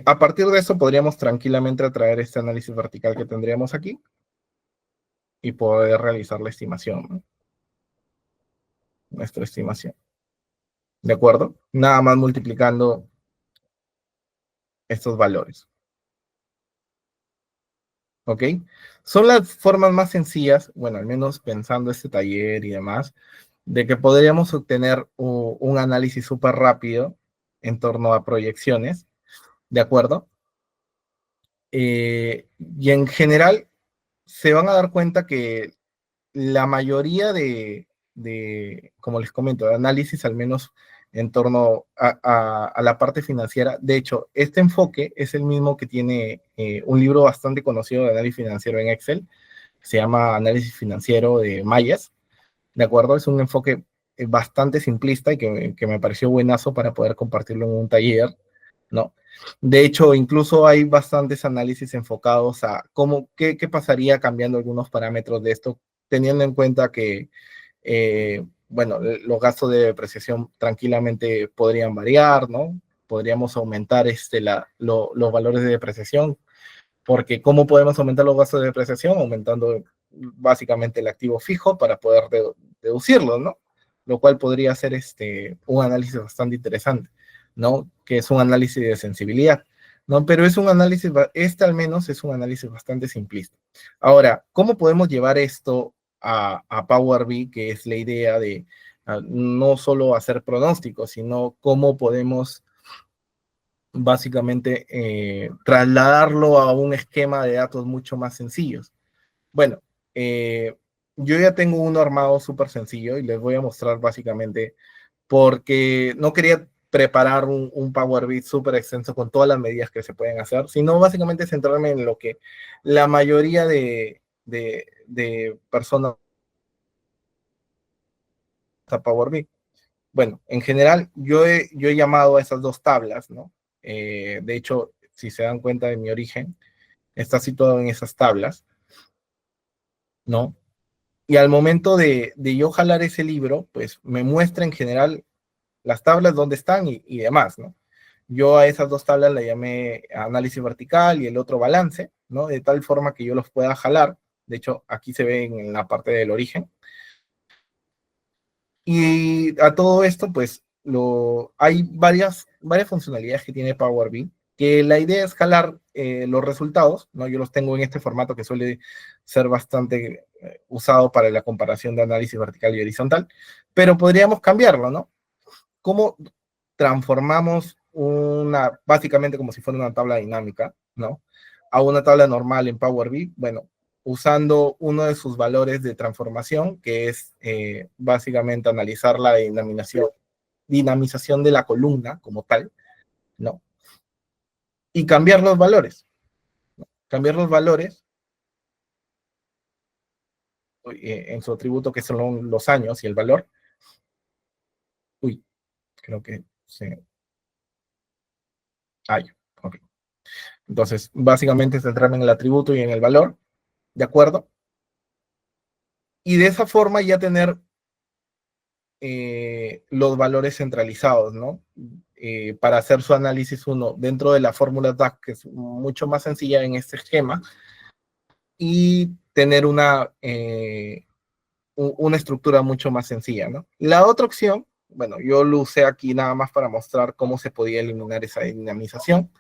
a partir de eso podríamos tranquilamente atraer este análisis vertical que tendríamos aquí y poder realizar la estimación, ¿no? Nuestra estimación. ¿De acuerdo? Nada más multiplicando estos valores. ¿Ok? Son las formas más sencillas, bueno, al menos pensando este taller y demás, de que podríamos obtener un análisis súper rápido en torno a proyecciones, ¿de acuerdo? Y en general se van a dar cuenta que la mayoría como les comento, de análisis, al menos en torno a la parte financiera. De hecho, este enfoque es el mismo que tiene un libro bastante conocido de análisis financiero en Excel, que se llama Análisis Financiero de Mayas, ¿de acuerdo? Es un enfoque bastante simplista y que me pareció buenazo para poder compartirlo en un taller, ¿no? De hecho, incluso hay bastantes análisis enfocados a qué pasaría cambiando algunos parámetros de esto, teniendo en cuenta que, bueno, los gastos de depreciación tranquilamente podrían variar, ¿no? podríamos aumentar los valores de depreciación, porque ¿cómo podemos aumentar los gastos de depreciación? Aumentando básicamente el activo fijo para poder deducirlo, ¿no? Lo cual podría ser un análisis bastante interesante, ¿no? Que es un análisis de sensibilidad, ¿no? Pero es un análisis, al menos es un análisis bastante simplista. Ahora, ¿cómo podemos llevar esto a Power BI, que es la idea de no solo hacer pronósticos, sino cómo podemos básicamente trasladarlo a un esquema de datos mucho más sencillos? Bueno, yo ya tengo uno armado súper sencillo y les voy a mostrar básicamente porque no quería preparar un Power BI súper extenso con todas las medidas que se pueden hacer, sino básicamente centrarme en lo que la mayoría de personas a Power BI. Bueno, en general, yo he llamado a esas dos tablas, ¿no? De hecho, si se dan cuenta de mi origen, está situado en esas tablas, ¿no? Y al momento de yo jalar ese libro, pues me muestra en general las tablas dónde están y demás, ¿no? Yo a esas dos tablas le llamé análisis vertical y el otro balance, ¿no? De tal forma que yo los pueda jalar. De hecho, aquí se ve en la parte del origen. Y a todo esto, pues hay varias funcionalidades que tiene Power BI, que la idea es jalar los resultados, ¿no? Yo los tengo en este formato que suele ser bastante usado para la comparación de análisis vertical y horizontal, pero podríamos cambiarlo, ¿no? ¿Cómo transformamos básicamente como si fuera una tabla dinámica, ¿no? A una tabla normal en Power BI? Bueno, usando uno de sus valores de transformación, que es básicamente analizar la dinamización de la columna como tal, ¿no? Y cambiar los valores. Cambiar los valores en su atributo que son los años y el valor. Uy, creo que se... Ah, ok. Entonces, básicamente centrarme en el atributo y en el valor, ¿de acuerdo? Y de esa forma ya tener los valores centralizados, ¿no? Para hacer su análisis uno dentro de la fórmula DAX, que es mucho más sencilla en este esquema, y tener una estructura mucho más sencilla, ¿no? La otra opción, bueno, yo lo usé aquí nada más para mostrar cómo se podía eliminar esa dinamización.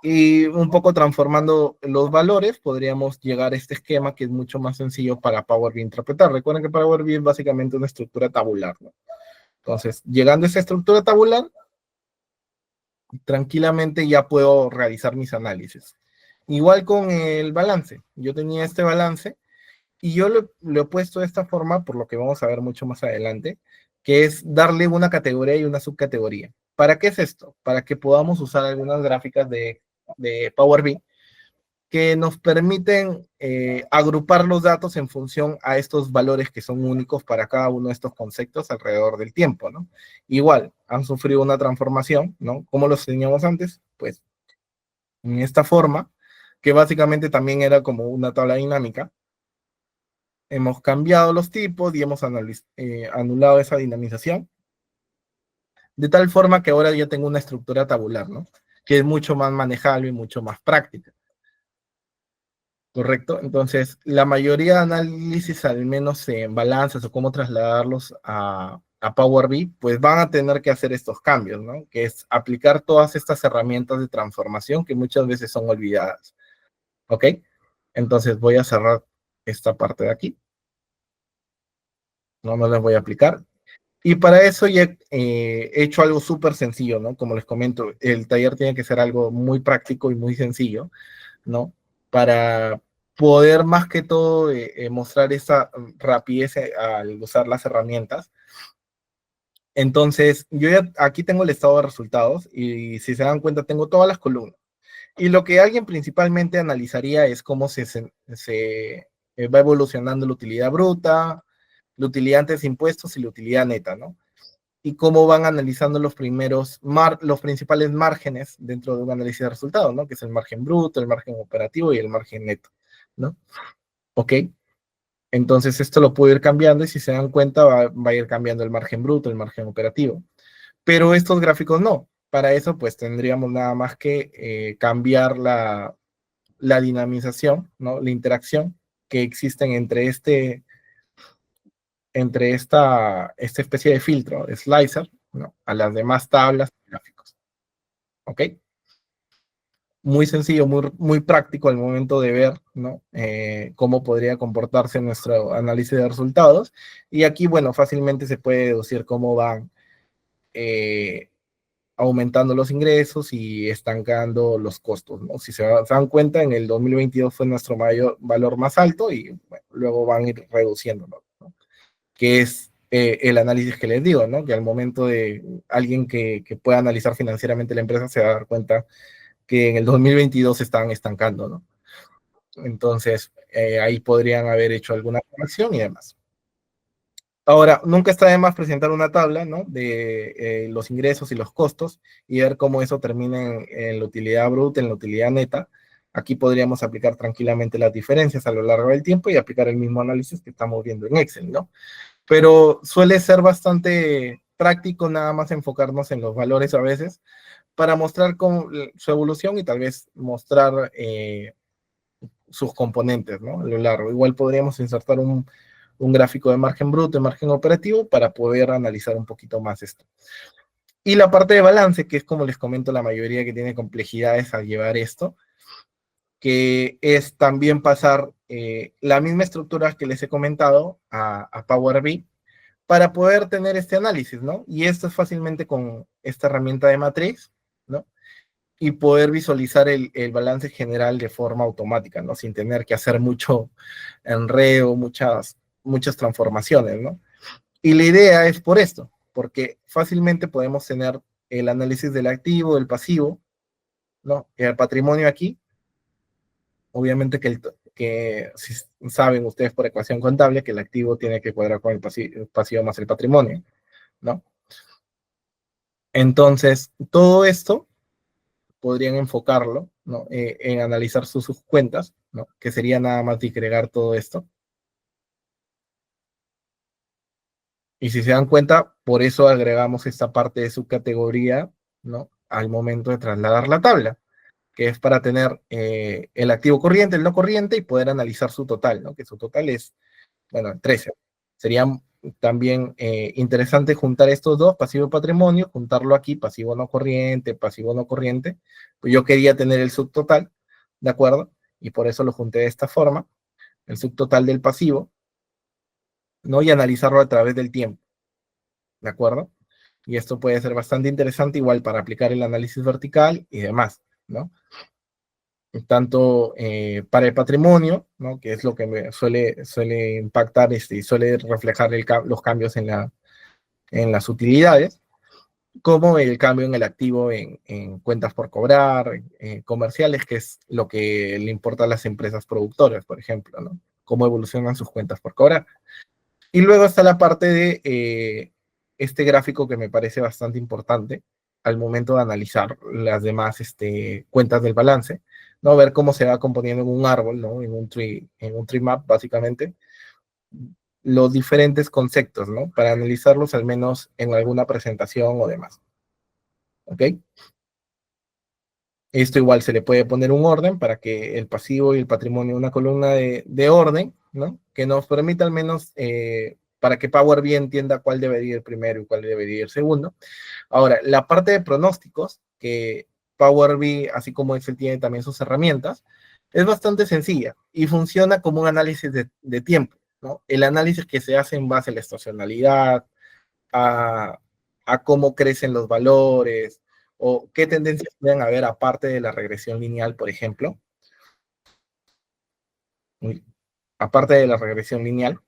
Y un poco transformando los valores, podríamos llegar a este esquema que es mucho más sencillo para Power BI interpretar. Recuerden que Power BI es básicamente una estructura tabular, ¿no? Entonces, llegando a esa estructura tabular, tranquilamente ya puedo realizar mis análisis. Igual con el balance. Yo tenía este balance y yo lo he puesto de esta forma, por lo que vamos a ver mucho más adelante, que es darle una categoría y una subcategoría. ¿Para qué es esto? Para que podamos usar algunas gráficas de Power BI que nos permiten agrupar los datos en función a estos valores que son únicos para cada uno de estos conceptos alrededor del tiempo, ¿no? Igual, han sufrido una transformación, ¿no? Como los teníamos antes, pues en esta forma, que básicamente también era como una tabla dinámica. Hemos cambiado los tipos y hemos anulado esa dinamización, de tal forma que ahora ya tengo una estructura tabular, ¿no? Que es mucho más manejable y mucho más práctica. Correcto. Entonces, la mayoría de análisis, al menos en balances o cómo trasladarlos a Power BI, pues van a tener que hacer estos cambios, ¿no? Que es aplicar todas estas herramientas de transformación que muchas veces son olvidadas. ¿Ok? Entonces voy a cerrar esta parte de aquí. No las voy a aplicar. Y para eso ya he hecho algo súper sencillo, ¿no? Como les comento, el taller tiene que ser algo muy práctico y muy sencillo, ¿no? Para poder más que todo mostrar esa rapidez al usar las herramientas. Entonces, yo ya aquí tengo el estado de resultados y si se dan cuenta tengo todas las columnas. Y lo que alguien principalmente analizaría es cómo va evolucionando la utilidad bruta, la utilidad antes de impuestos y la utilidad neta, ¿no? Y cómo van analizando los principales márgenes dentro de un análisis de resultados, ¿no? Que es el margen bruto, el margen operativo y el margen neto, ¿no? ¿Ok? Entonces esto lo puedo ir cambiando y si se dan cuenta va a ir cambiando el margen bruto, el margen operativo. pero estos gráficos no. Para eso, pues tendríamos nada más que cambiar la dinamización, ¿no? La interacción que existen entre esta especie de filtro, de slicer, ¿no? A las demás tablas y gráficos. ¿Ok? Muy sencillo, muy práctico al momento de ver, ¿no? Cómo podría comportarse nuestro análisis de resultados. Y aquí, bueno, fácilmente se puede deducir cómo van eh, aumentando los ingresos y estancando los costos, ¿no? Si se dan cuenta, en el 2022 fue nuestro mayor valor más alto y bueno, luego van a ir reduciéndolo, ¿no? Que es el análisis que les digo, ¿no? Que al momento de alguien que pueda analizar financieramente la empresa se va a dar cuenta que en el 2022 se estaban estancando, ¿no? Entonces, ahí podrían haber hecho alguna corrección y demás. Ahora, nunca está de más presentar una tabla, ¿no? De los ingresos y los costos y ver cómo eso termina en la utilidad bruta, en la utilidad neta. Aquí podríamos aplicar tranquilamente las diferencias a lo largo del tiempo y aplicar el mismo análisis que estamos viendo en Excel, ¿no? Pero suele ser bastante práctico nada más enfocarnos en los valores a veces para mostrar su evolución y tal vez mostrar sus componentes, ¿no? A lo largo. Igual podríamos insertar un gráfico de margen bruto y margen operativo para poder analizar un poquito más esto. Y la parte de balance, que es como les comento, la mayoría que tiene complejidades al llevar esto, que es también pasar la misma estructura que les he comentado a Power BI para poder tener este análisis, ¿no? Y esto es fácilmente con esta herramienta de matriz, ¿no? Y poder visualizar el balance general de forma automática, ¿no? Sin tener que hacer mucho enredo, muchas transformaciones, ¿no? Y la idea es por esto, porque fácilmente podemos tener el análisis del activo, del pasivo, ¿no? El patrimonio aquí, obviamente que si saben ustedes por ecuación contable que el activo tiene que cuadrar con el pasivo más el patrimonio, ¿no? Entonces, todo esto podrían enfocarlo, ¿no? En analizar sus cuentas, ¿no? Que sería nada más disgregar todo esto. Y si se dan cuenta, por eso agregamos esta parte de subcategoría, ¿no? Al momento de trasladar la tabla, que es para tener el activo corriente, el no corriente y poder analizar su total, ¿no? Que su total es, bueno, 13. Sería también interesante juntar estos dos, pasivo y patrimonio, juntarlo aquí, pasivo no corriente, pasivo no corriente. Pues yo quería tener el subtotal, ¿de acuerdo? Y por eso lo junté de esta forma, el subtotal del pasivo, ¿no? Y analizarlo a través del tiempo, ¿de acuerdo? Y esto puede ser bastante interesante igual para aplicar el análisis vertical y demás, ¿no? Tanto para el patrimonio, ¿no? Que es lo que suele impactar y suele reflejar los cambios en las utilidades, como el cambio en el activo en cuentas por cobrar, comerciales, que es lo que le importa a las empresas productoras, por ejemplo, ¿no? Cómo evolucionan sus cuentas por cobrar. Y luego está la parte de este gráfico que me parece bastante importante al momento de analizar las demás cuentas del balance, ¿no? Ver cómo se va componiendo en un árbol, ¿no? En un tree map, básicamente, los diferentes conceptos, ¿no? Para analizarlos al menos en alguna presentación o demás, ¿ok? Esto igual se le puede poner un orden para que el pasivo y el patrimonio, una columna de orden, ¿no? Que nos permita al menos para que Power BI entienda cuál debería ir primero y cuál debería ir segundo. Ahora, la parte de pronósticos, que Power BI, así como Excel tiene también sus herramientas, es bastante sencilla y funciona como un análisis de tiempo, ¿no? El análisis que se hace en base a la estacionalidad, a, a cómo crecen los valores o qué tendencias pueden haber aparte de la regresión lineal, por ejemplo. Aparte de la regresión lineal,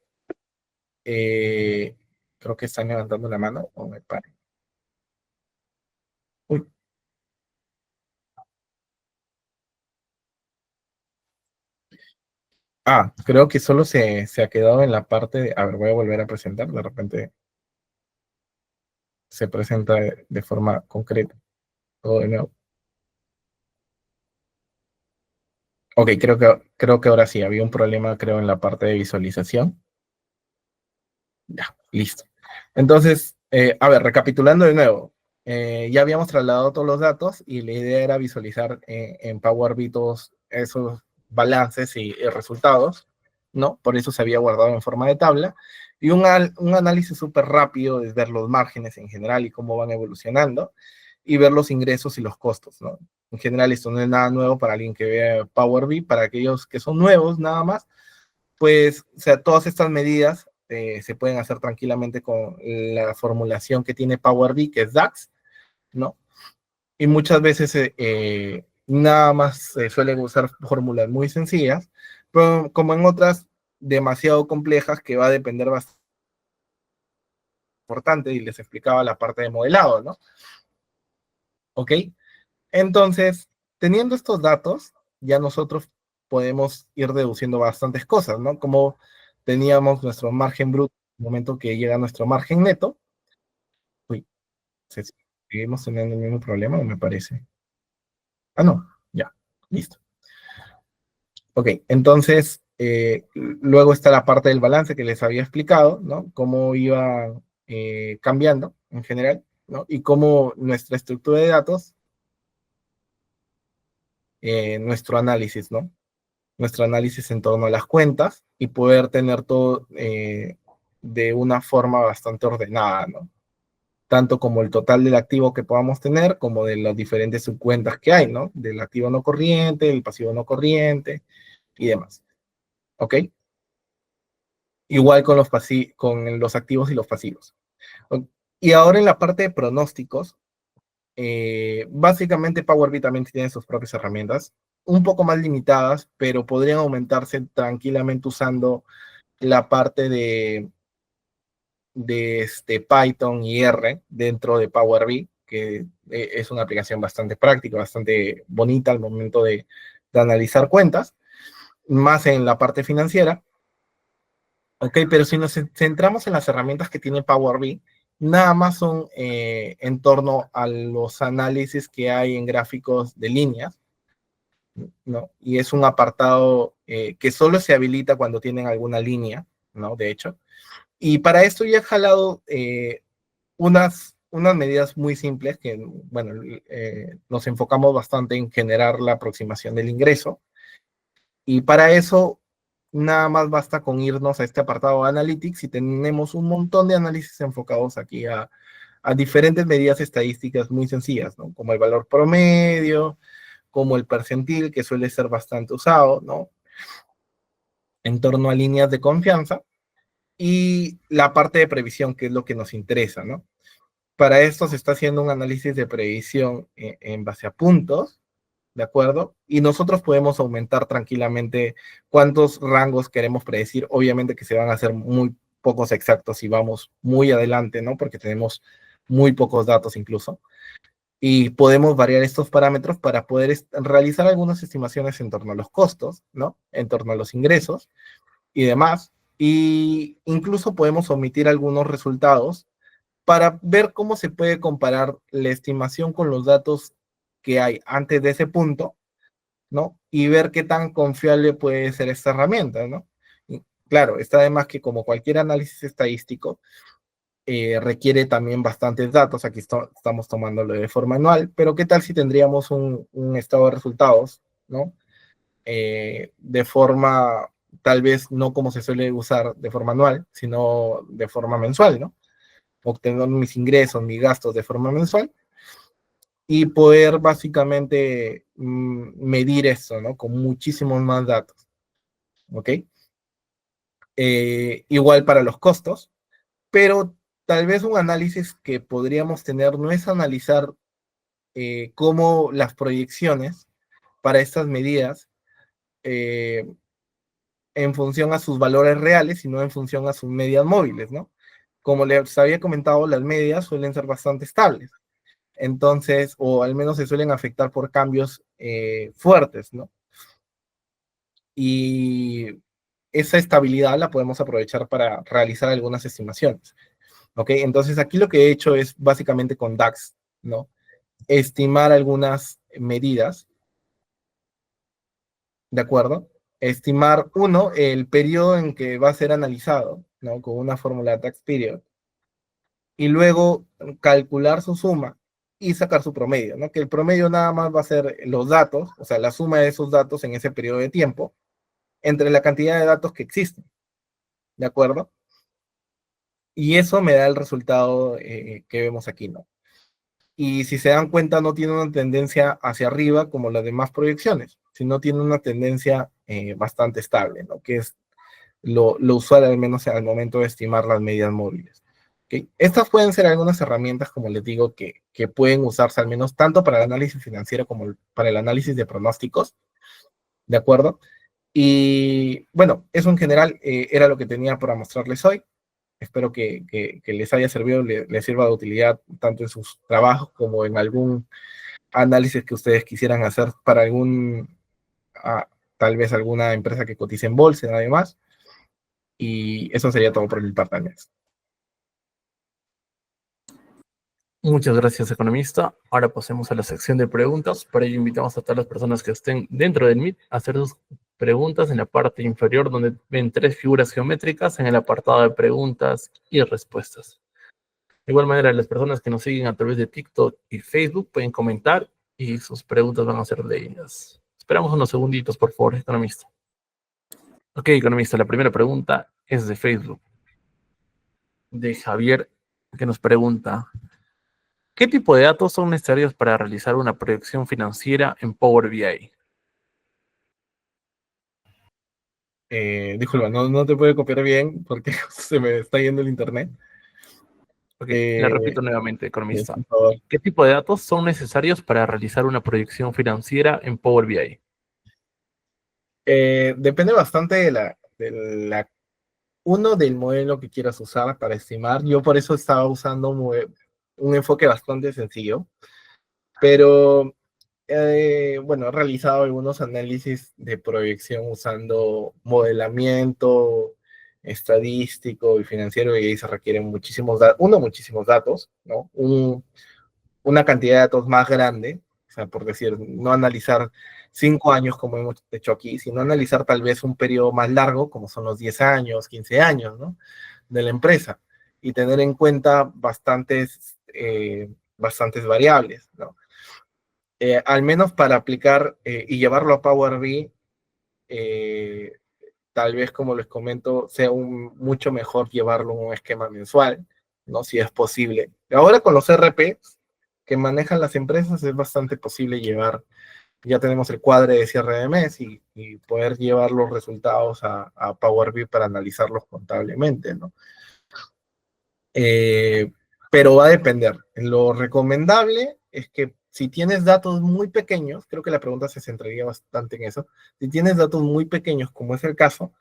eh, creo que están levantando la mano o me pare. Uy. Creo que solo se ha quedado en la parte de, a ver, voy a volver a presentar, de repente se presenta de forma concreta todo de nuevo. Ok, creo que ahora sí, había un problema, creo, en la parte de visualización. Ya, listo. Entonces, a ver, recapitulando de nuevo, Ya habíamos trasladado todos los datos y la idea era visualizar en Power BI todos esos balances y resultados, ¿no? Por eso se había guardado en forma de tabla. Y un análisis súper rápido es ver los márgenes en general y cómo van evolucionando y ver los ingresos y los costos, ¿no? En general esto no es nada nuevo para alguien que vea Power BI, para aquellos que son nuevos nada más, pues, o sea, todas estas medidas se pueden hacer tranquilamente con la formulación que tiene Power BI, que es DAX, ¿no? Y muchas veces nada más se suelen usar fórmulas muy sencillas, pero como en otras demasiado complejas que va a depender bastante importante y les explicaba la parte de modelado, ¿no? ¿Ok? Entonces, teniendo estos datos, ya nosotros podemos ir deduciendo bastantes cosas, ¿no? Como teníamos nuestro margen bruto en el momento que llega nuestro margen neto. Uy, seguimos teniendo el mismo problema, me parece. Ah, no, ya, listo. Ok, entonces, luego está la parte del balance que les había explicado, ¿no? Cómo iba cambiando en general, ¿no? Y cómo nuestra estructura de datos, nuestro análisis, ¿no? Nuestro análisis en torno a las cuentas y poder tener todo de una forma bastante ordenada, ¿no? Tanto como el total del activo que podamos tener, como de las diferentes subcuentas que hay, ¿no? Del activo no corriente, el pasivo no corriente y demás. ¿Ok? Igual con con los activos y los pasivos. Y ahora en la parte de pronósticos, básicamente Power BI también tiene sus propias herramientas, un poco más limitadas, pero podrían aumentarse tranquilamente usando la parte de Python y R dentro de Power BI, que es una aplicación bastante práctica, bastante bonita al momento de analizar cuentas, más en la parte financiera. Ok, pero si nos centramos en las herramientas que tiene Power BI, nada más son en torno a los análisis que hay en gráficos de líneas, ¿no? Y es un apartado que solo se habilita cuando tienen alguna línea, ¿no? De hecho. Y para esto ya he jalado unas medidas muy simples que, bueno, nos enfocamos bastante en generar la aproximación del ingreso. Y para eso, nada más basta con irnos a este apartado de Analytics y tenemos un montón de análisis enfocados aquí a diferentes medidas estadísticas muy sencillas, ¿no? Como el valor promedio, como el percentil, que suele ser bastante usado, ¿no? En torno a líneas de confianza y la parte de previsión, que es lo que nos interesa, ¿no? Para esto se está haciendo un análisis de previsión en base a puntos, ¿de acuerdo? Y nosotros podemos aumentar tranquilamente cuántos rangos queremos predecir. Obviamente que se van a hacer muy pocos exactos si vamos muy adelante, ¿no? Porque tenemos muy pocos datos incluso. Y podemos variar estos parámetros para poder realizar algunas estimaciones en torno a los costos, ¿no? En torno a los ingresos y demás. Y incluso podemos omitir algunos resultados para ver cómo se puede comparar la estimación con los datos que hay antes de ese punto, ¿no? Y ver qué tan confiable puede ser esta herramienta, ¿no? Y claro, está además que como cualquier análisis estadístico, requiere también bastantes datos. Aquí estamos tomándolo de forma anual, pero ¿qué tal si tendríamos un estado de resultados, ¿no? De forma, tal vez no como se suele usar de forma anual, sino de forma mensual, ¿no? Obtener mis ingresos, mis gastos de forma mensual y poder básicamente medir eso, ¿no? Con muchísimos más datos, ¿ok? Igual para los costos, pero tal vez un análisis que podríamos tener no es analizar cómo las proyecciones para estas medidas eh, en función a sus valores reales, sino en función a sus medias móviles, ¿no? Como les había comentado, las medias suelen ser bastante estables. Entonces, o al menos se suelen afectar por cambios fuertes, ¿no? Y esa estabilidad la podemos aprovechar para realizar algunas estimaciones, ¿ok? Entonces, aquí lo que he hecho es básicamente con DAX, ¿no? Estimar algunas medidas, ¿de acuerdo? Estimar, uno, el periodo en que va a ser analizado, ¿no? Con una fórmula DAX period, y luego calcular su suma, y sacar su promedio, ¿no? Que el promedio nada más va a ser los datos, o sea, la suma de esos datos en ese periodo de tiempo, entre la cantidad de datos que existen, ¿de acuerdo? Y eso me da el resultado que vemos aquí, ¿no? Y si se dan cuenta, no tiene una tendencia hacia arriba como las demás proyecciones, sino tiene una tendencia bastante estable, ¿no? Que es lo usual, al menos al momento de estimar las medias móviles. ¿Okay? Estas pueden ser algunas herramientas, como les digo, que pueden usarse al menos tanto para el análisis financiero como para el análisis de pronósticos, ¿de acuerdo? Y bueno, eso en general era lo que tenía para mostrarles hoy. Espero que les haya servido, les sirva de utilidad tanto en sus trabajos como en algún análisis que ustedes quisieran hacer para tal vez alguna empresa que cotice en bolsa y nada más. Y eso sería todo por mi parte, Andrés. Muchas gracias, economista. Ahora pasemos a la sección de preguntas. Para ello invitamos a todas las personas que estén dentro del Meet a hacer sus preguntas en la parte inferior, donde ven 3 figuras geométricas en el apartado de preguntas y respuestas. De igual manera, las personas que nos siguen a través de TikTok y Facebook pueden comentar y sus preguntas van a ser leídas. Esperamos unos segunditos, por favor, economista. Ok, economista, la primera pregunta es de Facebook, de Javier, que nos pregunta: ¿qué tipo de datos son necesarios para realizar una proyección financiera en Power BI? Disculpa, no te puedo copiar bien porque se me está yendo el internet. Ok, la Eh, repito nuevamente, economista. por favor. ¿Qué tipo de datos son necesarios para realizar una proyección financiera en Power BI? Depende bastante uno, del modelo que quieras usar para estimar. Yo por eso estaba usando un enfoque bastante sencillo, pero bueno, he realizado algunos análisis de proyección usando modelamiento estadístico y financiero, y ahí se requieren muchísimos datos, ¿no? Una cantidad de datos más grande, o sea, por decir, no analizar 5 años como hemos hecho aquí, sino analizar tal vez un periodo más largo, como son los 10 años, 15 años, ¿no? De la empresa, y tener en cuenta bastantes variables, ¿no? Al menos para aplicar y llevarlo a Power BI, eh, tal vez, como les comento, sea mucho mejor llevarlo en un esquema mensual, ¿no? Si es posible. Ahora con los RP que manejan las empresas es bastante posible ya tenemos el cuadre de cierre de mes y poder llevar los resultados a Power BI para analizarlos contablemente, ¿no? Eh, pero va a depender. Lo recomendable es que si tienes datos muy pequeños, creo que la pregunta se centraría bastante en eso, si tienes datos muy pequeños, como es el caso,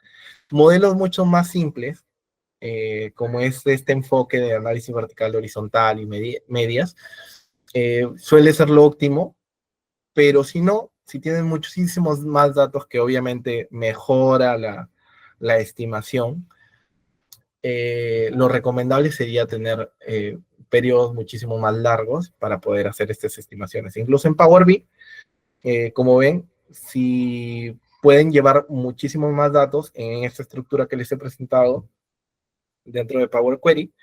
modelos mucho más simples, como es este enfoque de análisis vertical, horizontal y medias, suele ser lo óptimo, pero si no, si tienes muchísimos más datos que obviamente mejora la estimación, lo recomendable sería tener periodos muchísimo más largos para poder hacer estas estimaciones. Incluso en Power BI, como ven, si pueden llevar muchísimos más datos en esta estructura que les he presentado dentro de Power Query,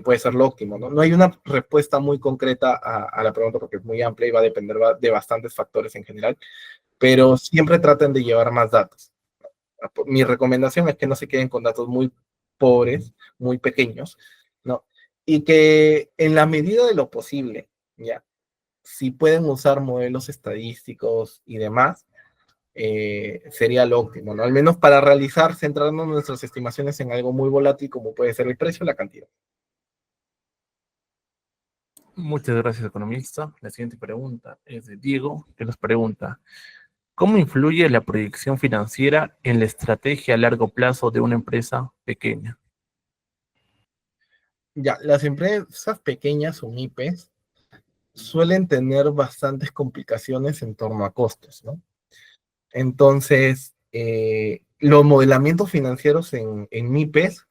puede ser lo óptimo, ¿no? No hay una respuesta muy concreta a la pregunta porque es muy amplia y va a depender de bastantes factores en general, pero siempre traten de llevar más datos. Mi recomendación es que no se queden con datos muy pobres, muy pequeños, ¿no? Y que en la medida de lo posible, ¿ya? Si pueden usar modelos estadísticos y demás, sería lo óptimo, ¿no? Al menos para realizar, centrarnos nuestras estimaciones en algo muy volátil como puede ser el precio o la cantidad. Muchas gracias, economista. La siguiente pregunta es de Diego, que nos pregunta: ¿cómo influye la proyección financiera en la estrategia a largo plazo de una empresa pequeña? Ya, las empresas pequeñas o MIPES suelen tener bastantes complicaciones en torno a costos, ¿no? Entonces, los modelamientos financieros en MIPES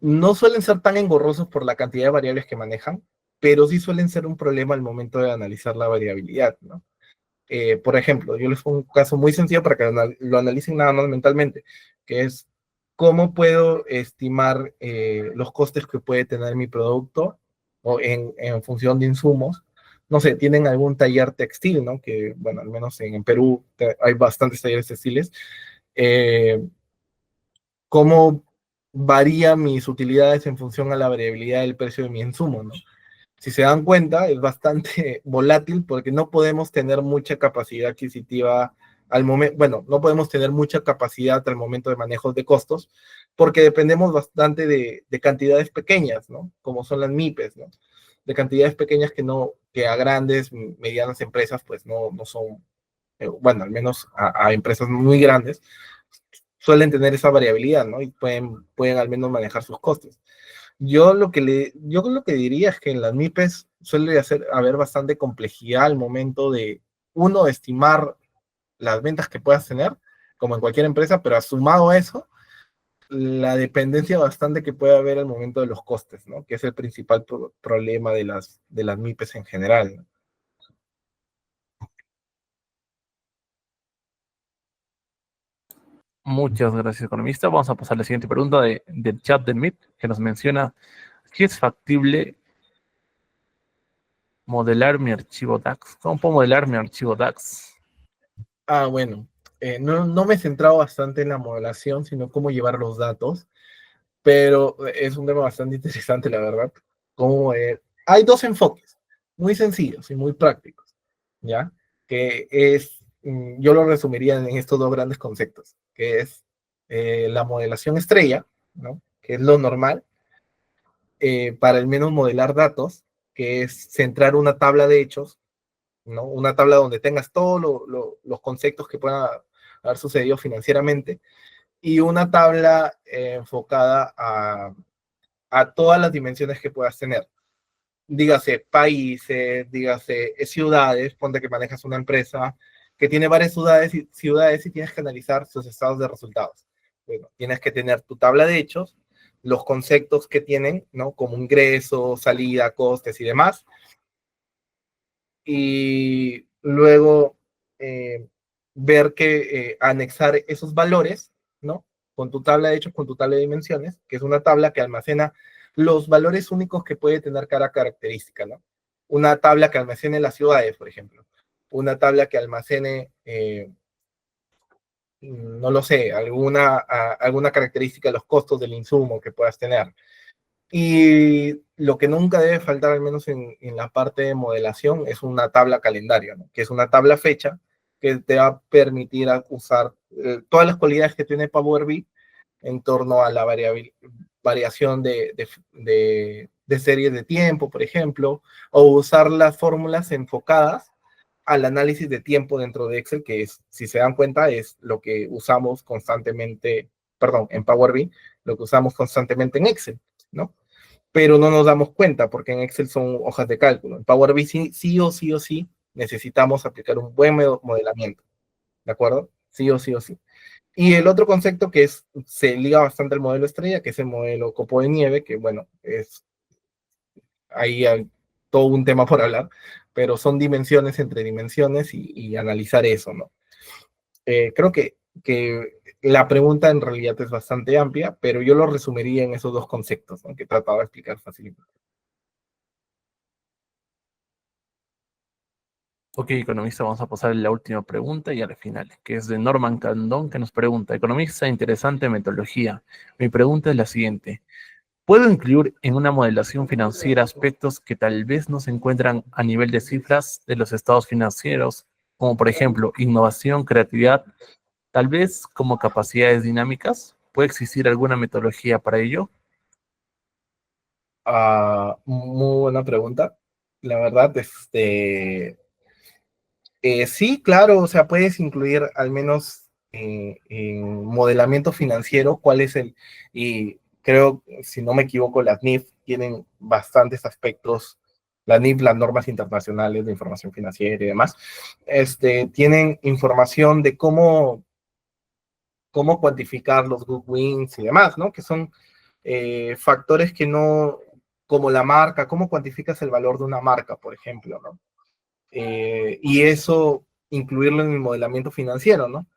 no suelen ser tan engorrosos por la cantidad de variables que manejan, pero sí suelen ser un problema al momento de analizar la variabilidad, ¿no? Por ejemplo, yo les pongo un caso muy sencillo para que lo analicen nada más mentalmente, que es cómo puedo estimar los costes que puede tener mi producto o en función de insumos. No sé, tienen algún taller textil, ¿no? Que, bueno, al menos en Perú hay bastantes talleres textiles. Eh, ¿Cómo varía mis utilidades en función a la variabilidad del precio de mi insumo, ¿no? Si se dan cuenta, es bastante volátil porque no podemos tener mucha capacidad adquisitiva al momento, bueno, no podemos tener mucha capacidad al momento de manejo de costos porque dependemos bastante de cantidades pequeñas, ¿no? Como son las MIPES, ¿no? De cantidades pequeñas que no, que a grandes, medianas empresas, pues no son, bueno, al menos a empresas muy grandes, suelen tener esa variabilidad, ¿no? Y pueden al menos manejar sus costos. Yo lo que diría es que en las MIPES suele haber bastante complejidad al momento de, uno, estimar las ventas que puedas tener, como en cualquier empresa, pero sumado a eso, la dependencia bastante que puede haber al momento de los costes, ¿no? Que es el principal problema de las MIPES en general, ¿no? Muchas gracias, economista. Vamos a pasar a la siguiente pregunta del chat del Meet, que nos menciona, ¿qué es factible modelar mi archivo DAX? ¿Cómo puedo modelar mi archivo DAX? Bueno, no me he centrado bastante en la modelación, sino cómo llevar los datos, pero es un tema bastante interesante, la verdad. Hay dos enfoques muy sencillos y muy prácticos, ¿ya? Yo lo resumiría en estos dos grandes conceptos, que es la modelación estrella, ¿no? Que es lo normal, para al menos modelar datos, que es centrar una tabla de hechos, ¿no? Una tabla donde tengas todos los conceptos que puedan haber sucedido financieramente, y una tabla enfocada a todas las dimensiones que puedas tener. Dígase países, dígase ciudades, ponte que manejas una empresa que tiene varias ciudades y tienes que analizar sus estados de resultados. Bueno, tienes que tener tu tabla de hechos, los conceptos que tienen, ¿no? Como ingreso, salida, costes y demás, y luego eh, ver que anexar esos valores, ¿no? Con tu tabla de hechos, con tu tabla de dimensiones, que es una tabla que almacena los valores únicos que puede tener cada característica, ¿no? Una tabla que almacene las ciudades, por ejemplo. Una tabla que almacene, no lo sé, alguna característica de los costos del insumo que puedas tener. Y lo que nunca debe faltar, al menos en la parte de modelación, es una tabla calendario, ¿no? Que es una tabla fecha que te va a permitir usar todas las cualidades que tiene Power BI en torno a la variación de series de tiempo, por ejemplo, o usar las fórmulas enfocadas al análisis de tiempo dentro de Excel, que es, si se dan cuenta, es lo que usamos constantemente, perdón, en Power BI, lo que usamos constantemente en Excel, ¿no? Pero no nos damos cuenta porque en Excel son hojas de cálculo. En Power BI sí o sí necesitamos aplicar un buen modelamiento, ¿de acuerdo? Sí o sí o sí. Y el otro concepto se liga bastante al modelo estrella, que es el modelo copo de nieve, que bueno, ahí hay todo un tema por hablar, pero son dimensiones entre dimensiones y analizar eso, ¿no? Creo que la pregunta en realidad es bastante amplia, pero yo lo resumiría en esos dos conceptos, ¿no? Que trataba de explicar fácilmente. Ok, economista, vamos a pasar a la última pregunta y a la final, que es de Norman Candón, que nos pregunta, economista, interesante metodología. Mi pregunta es la siguiente. ¿Puedo incluir en una modelación financiera aspectos que tal vez no se encuentran a nivel de cifras de los estados financieros, como por ejemplo innovación, creatividad, tal vez como capacidades dinámicas? ¿Puede existir alguna metodología para ello? Muy buena pregunta. La verdad, sí, claro, o sea, puedes incluir al menos en modelamiento financiero cuál es y creo, si no me equivoco, las NIF tienen bastantes aspectos, las NIF, las normas internacionales de información financiera y demás, tienen información de cómo cuantificar los good wins y demás, ¿no? Que son factores que no, como la marca, cómo cuantificas el valor de una marca, por ejemplo, ¿no? Y eso incluirlo en el modelamiento financiero, ¿no?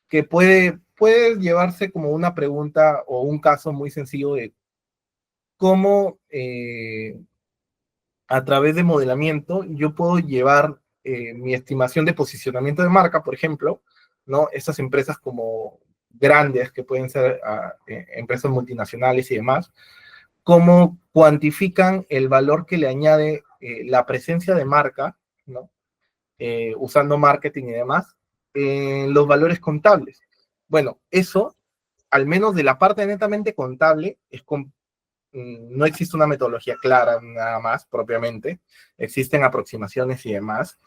Que puede llevarse como una pregunta o un caso muy sencillo de cómo, a través de modelamiento, yo puedo llevar mi estimación de posicionamiento de marca, por ejemplo, ¿no? Estas empresas como grandes, que pueden ser empresas multinacionales y demás, cómo cuantifican el valor que le añade la presencia de marca, ¿no? Usando marketing y demás, en los valores contables. Bueno, eso, al menos de la parte netamente contable, no existe una metodología clara nada más propiamente, existen aproximaciones y demás,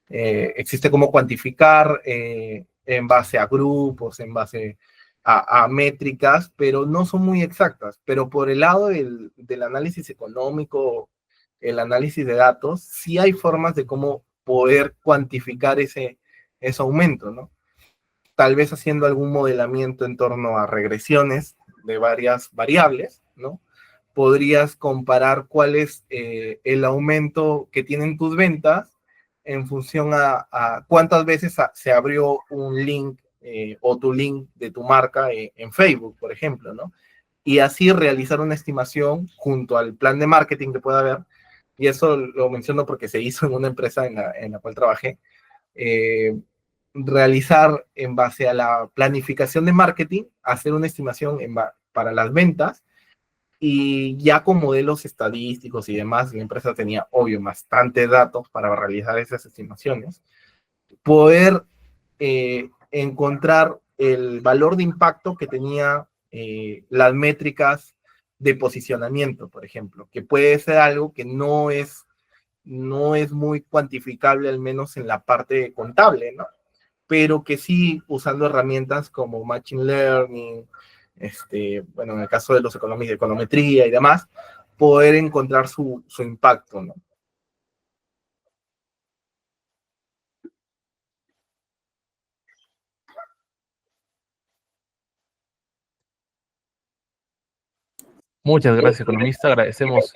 existe cómo cuantificar en base a grupos, en base a métricas, pero no son muy exactas. Pero por el lado del análisis económico, el análisis de datos, sí hay formas de cómo poder cuantificar ese aumento, ¿no? Tal vez haciendo algún modelamiento en torno a regresiones de varias variables, ¿no? Podrías comparar cuál es el aumento que tienen tus ventas en función a cuántas veces se abrió un link o tu link de tu marca en Facebook, por ejemplo, ¿no? Y así realizar una estimación junto al plan de marketing que pueda haber, y eso lo menciono porque se hizo en una empresa en la cual trabajé, eh, realizar en base a la planificación de marketing, hacer una estimación para las ventas, y ya con modelos estadísticos y demás, la empresa tenía, obvio, bastante datos para realizar esas estimaciones, poder encontrar el valor de impacto que tenía las métricas de posicionamiento, por ejemplo, que puede ser algo que no es muy cuantificable, al menos en la parte contable, ¿no? Pero que sí, usando herramientas como Machine Learning, bueno, en el caso de los de econometría y demás, poder encontrar su impacto, ¿no? Muchas gracias, economista. Agradecemos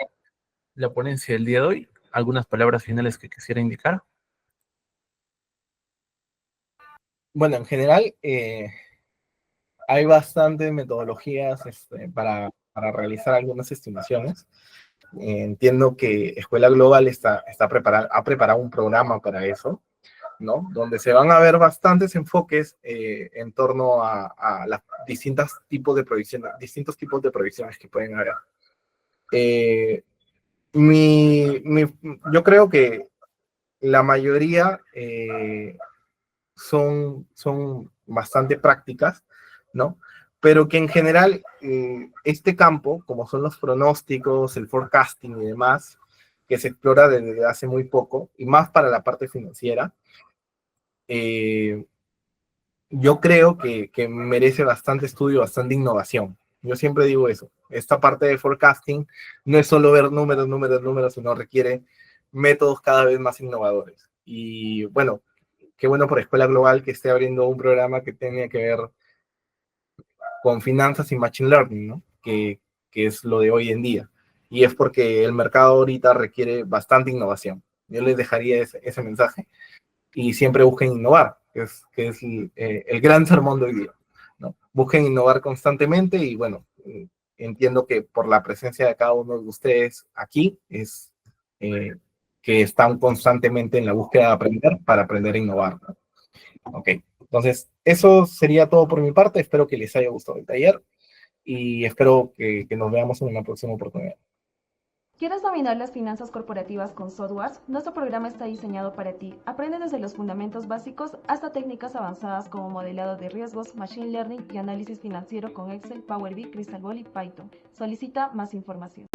la ponencia del día de hoy. ¿Algunas palabras finales que quisiera indicar? Bueno, en general, hay bastantes metodologías para realizar algunas estimaciones. Entiendo que Escuela Global ha preparado un programa para eso, ¿no? Donde se van a ver bastantes enfoques en torno a las distintos tipos de proyecciones que pueden haber. Eh, mi, mi, yo creo que la mayoría son bastante prácticas, ¿no? Pero que en general este campo, como son los pronósticos, el forecasting y demás, que se explora desde hace muy poco, y más para la parte financiera, eh, yo creo que merece bastante estudio, bastante innovación. Yo siempre digo eso. Esta parte de forecasting no es solo ver números, números, números, sino requiere métodos cada vez más innovadores. Y bueno, qué bueno por Escuela Global que esté abriendo un programa que tenga que ver con finanzas y machine learning, ¿no? Que es lo de hoy en día. Y es porque el mercado ahorita requiere bastante innovación. Yo les dejaría ese mensaje y siempre busquen innovar, que es el gran sermón de hoy día, ¿no? Busquen innovar constantemente y bueno, entiendo que por la presencia de cada uno de ustedes aquí es eh, que están constantemente en la búsqueda de aprender para aprender a innovar, ¿no? Ok, entonces eso sería todo por mi parte. Espero que les haya gustado el taller y espero que nos veamos en una próxima oportunidad. ¿Quieres dominar las finanzas corporativas con softwares? Nuestro programa está diseñado para ti. Aprende desde los fundamentos básicos hasta técnicas avanzadas como modelado de riesgos, machine learning y análisis financiero con Excel, Power BI, Crystal Ball y Python. Solicita más información.